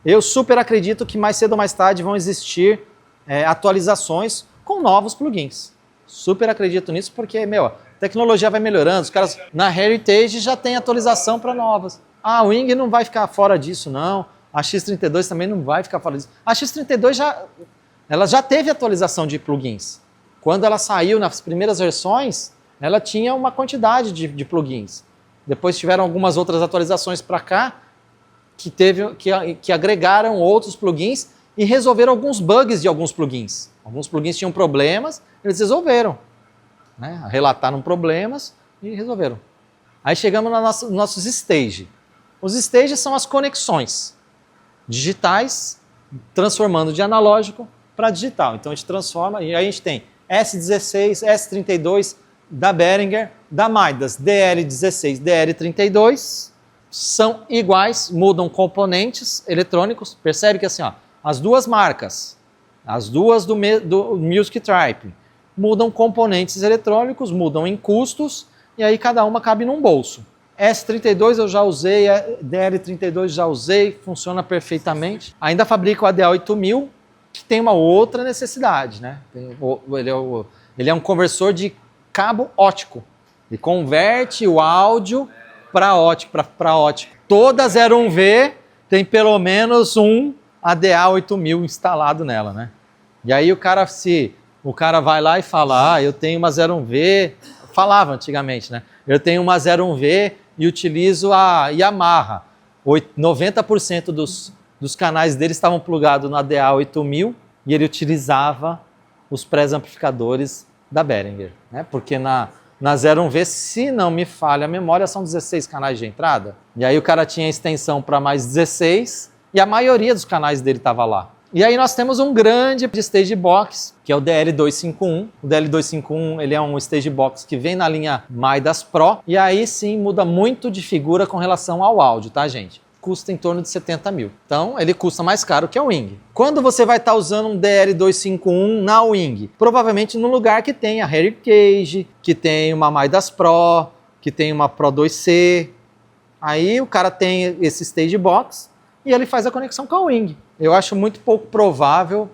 Eu super acredito que mais cedo ou mais tarde vão existir atualizações com novos plugins. Super acredito nisso porque, a tecnologia vai melhorando, os caras na Heritage já tem atualização para novas. A Wing não vai ficar fora disso, não. A X32 também não vai ficar fora disso. A X32 ela já teve atualização de plugins. Quando ela saiu nas primeiras versões, ela tinha uma quantidade de plugins. Depois tiveram algumas outras atualizações para cá que agregaram outros plugins e resolveram alguns bugs de alguns plugins. Alguns plugins tinham problemas, eles resolveram. Né? Relataram problemas e resolveram. Aí chegamos nos nossos stage. Os stages são as conexões digitais, transformando de analógico para digital. Então a gente transforma e aí a gente tem S16, S32 da Behringer, da Midas DL16, DL32, são iguais, mudam componentes eletrônicos. Percebe que assim, ó, as 2 marcas, as 2 do Music Tribe, mudam componentes eletrônicos, mudam em custos e aí cada uma cabe num bolso. S32 eu já usei, DL32 já usei, funciona perfeitamente. Ainda fabrico o ADA8000, que tem uma outra necessidade, né? Ele é um conversor de cabo óptico. Ele converte o áudio para óptico. Toda 01V tem pelo menos um ADA8000 instalado nela, né? E aí o cara vai lá e fala, eu tenho uma 01V, falava antigamente, né? Eu tenho uma 01V e utilizo a Yamaha. 90% dos canais dele estavam plugados no ADA8000 e ele utilizava os pré-amplificadores da Behringer, né? Porque na 01V, se não me falha a memória, são 16 canais de entrada. E aí o cara tinha extensão para mais 16 e a maioria dos canais dele estava lá. E aí nós temos um grande stage box, que é o DL251. O DL251 ele é um stage box que vem na linha Midas Pro. E aí sim muda muito de figura com relação ao áudio, tá, gente? Custa em torno de 70 mil. Então ele custa mais caro que a Wing. Quando você vai estar usando um DL251 na Wing? Provavelmente num lugar que tem a Heritage, que tem uma Midas Pro, que tem uma Pro 2C. Aí o cara tem esse stage box e ele faz a conexão com a Wing. Eu acho muito pouco provável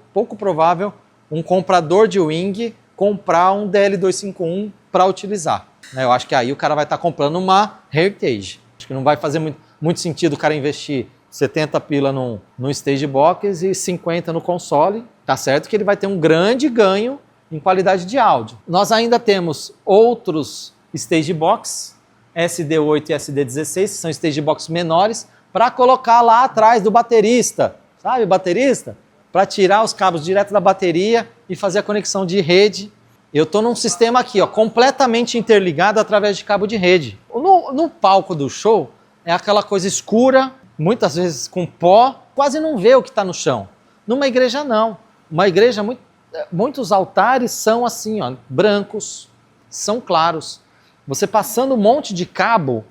um comprador de Wing comprar um DL251 para utilizar. Eu acho que aí o cara vai estar comprando uma Heritage. Acho que não vai fazer muito sentido o cara investir 70 pila no stage box e 50 no console. Tá certo que ele vai ter um grande ganho em qualidade de áudio. Nós ainda temos outros stage box, SD8 e SD16, que são stage box menores, para colocar lá atrás do baterista. Sabe, baterista? Para tirar os cabos direto da bateria e fazer a conexão de rede. Eu estou num sistema aqui, ó, completamente interligado através de cabo de rede. No palco do show, é aquela coisa escura, muitas vezes com pó, quase não vê o que está no chão. Numa igreja, não. Uma igreja, muitos altares são assim, ó, brancos, são claros. Você passando um monte de cabo,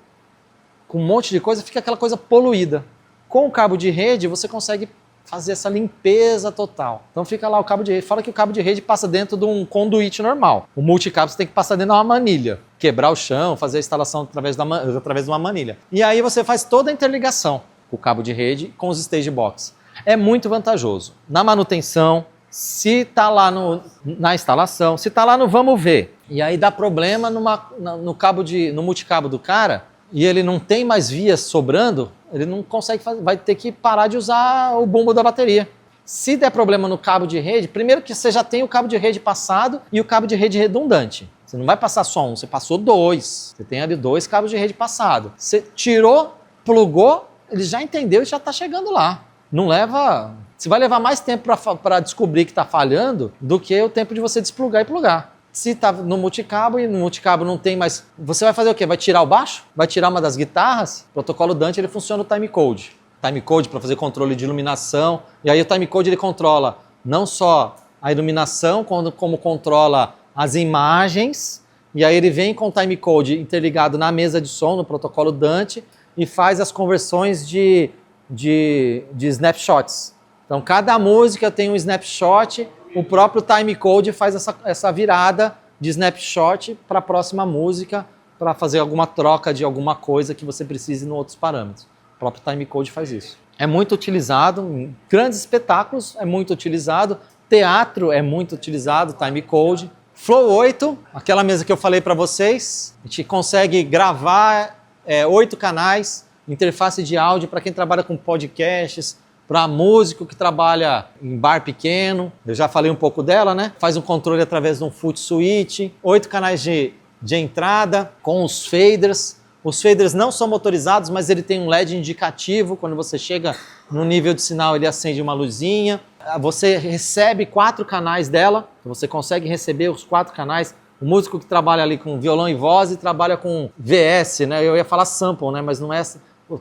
com um monte de coisa, fica aquela coisa poluída. Com o cabo de rede, você consegue fazer essa limpeza total. Então fica lá o cabo de rede. Fala que o cabo de rede passa dentro de um conduíte normal. O multicabo você tem que passar dentro de uma manilha. Quebrar o chão, fazer a instalação através de uma manilha. E aí você faz toda a interligação com o cabo de rede com os stage box. É muito vantajoso. Na manutenção, se está lá na instalação, se está lá no vamos ver, e aí dá problema no multicabo do cara, e ele não tem mais vias sobrando, ele não consegue fazer, vai ter que parar de usar o bumbo da bateria. Se der problema no cabo de rede, primeiro que você já tem o cabo de rede passado e o cabo de rede redundante. Você não vai passar só um, você passou 2. Você tem ali 2 cabos de rede passado. Você tirou, plugou, ele já entendeu e já está chegando lá. Não leva... Você vai levar mais tempo para descobrir que está falhando do que o tempo de você desplugar e plugar. Se está no multicabo e no multicabo não tem mais... Você vai fazer o quê? Vai tirar o baixo? Vai tirar uma das guitarras? O protocolo Dante ele funciona no timecode. Timecode para fazer controle de iluminação. E aí o timecode ele controla não só a iluminação, como controla as imagens. E aí ele vem com o timecode interligado na mesa de som, no protocolo Dante, e faz as conversões de snapshots. Então, cada música tem um snapshot, o próprio timecode faz essa virada de snapshot para a próxima música, para fazer alguma troca de alguma coisa que você precise em outros parâmetros. O próprio timecode faz isso. É muito utilizado em grandes espetáculos, é muito utilizado, teatro é muito utilizado, timecode. Flow 8, aquela mesa que eu falei para vocês, a gente consegue gravar 8 canais, interface de áudio para quem trabalha com podcasts, para músico que trabalha em bar pequeno, eu já falei um pouco dela, né? Faz um controle através de um foot switch, 8 canais de entrada com os faders. Os faders não são motorizados, mas ele tem um LED indicativo, quando você chega no nível de sinal ele acende uma luzinha. Você recebe 4 canais dela, você consegue receber os 4 canais. O músico que trabalha ali com violão e voz e trabalha com VS, né? Eu ia falar sample, né? Mas não é...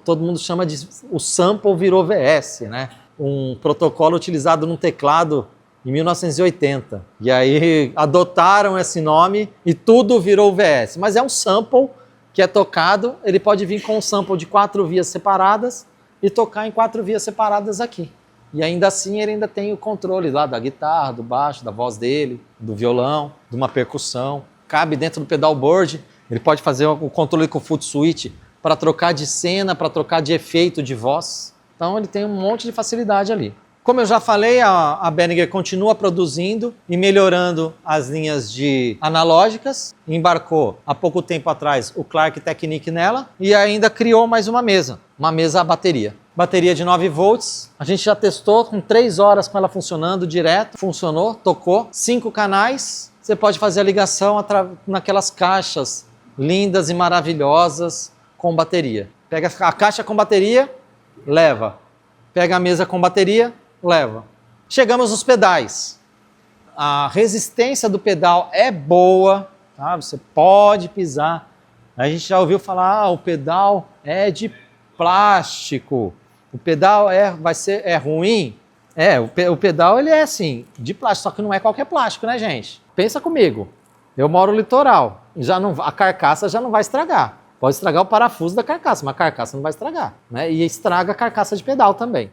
Todo mundo chama de... O sample virou VS, né? Um protocolo utilizado num teclado em 1980. E aí adotaram esse nome e tudo virou VS. Mas é um sample que é tocado, ele pode vir com um sample de 4 vias separadas e tocar em 4 vias separadas aqui. E ainda assim ele ainda tem o controle lá da guitarra, do baixo, da voz dele, do violão, de uma percussão. Cabe dentro do pedalboard, ele pode fazer o controle com o foot switch para trocar de cena, para trocar de efeito de voz. Então ele tem um monte de facilidade ali. Como eu já falei, a Behringer continua produzindo e melhorando as linhas de analógicas. Embarcou há pouco tempo atrás o Clark Technique nela e ainda criou mais uma mesa a bateria. Bateria de 9 volts, a gente já testou com 3 horas com ela funcionando direto, funcionou, tocou, 5 canais. Você pode fazer a ligação naquelas caixas lindas e maravilhosas com bateria. Pega a caixa com bateria, leva. Pega a mesa com bateria, leva. Chegamos nos pedais. A resistência do pedal é boa, tá? Você pode pisar. A gente já ouviu falar, o pedal é de plástico. O pedal é ruim. O pedal ele é assim, de plástico, só que não é qualquer plástico, né, gente? Pensa comigo. Eu moro no litoral, a carcaça já não vai estragar. Pode estragar o parafuso da carcaça, mas a carcaça não vai estragar, né? E estraga a carcaça de pedal também.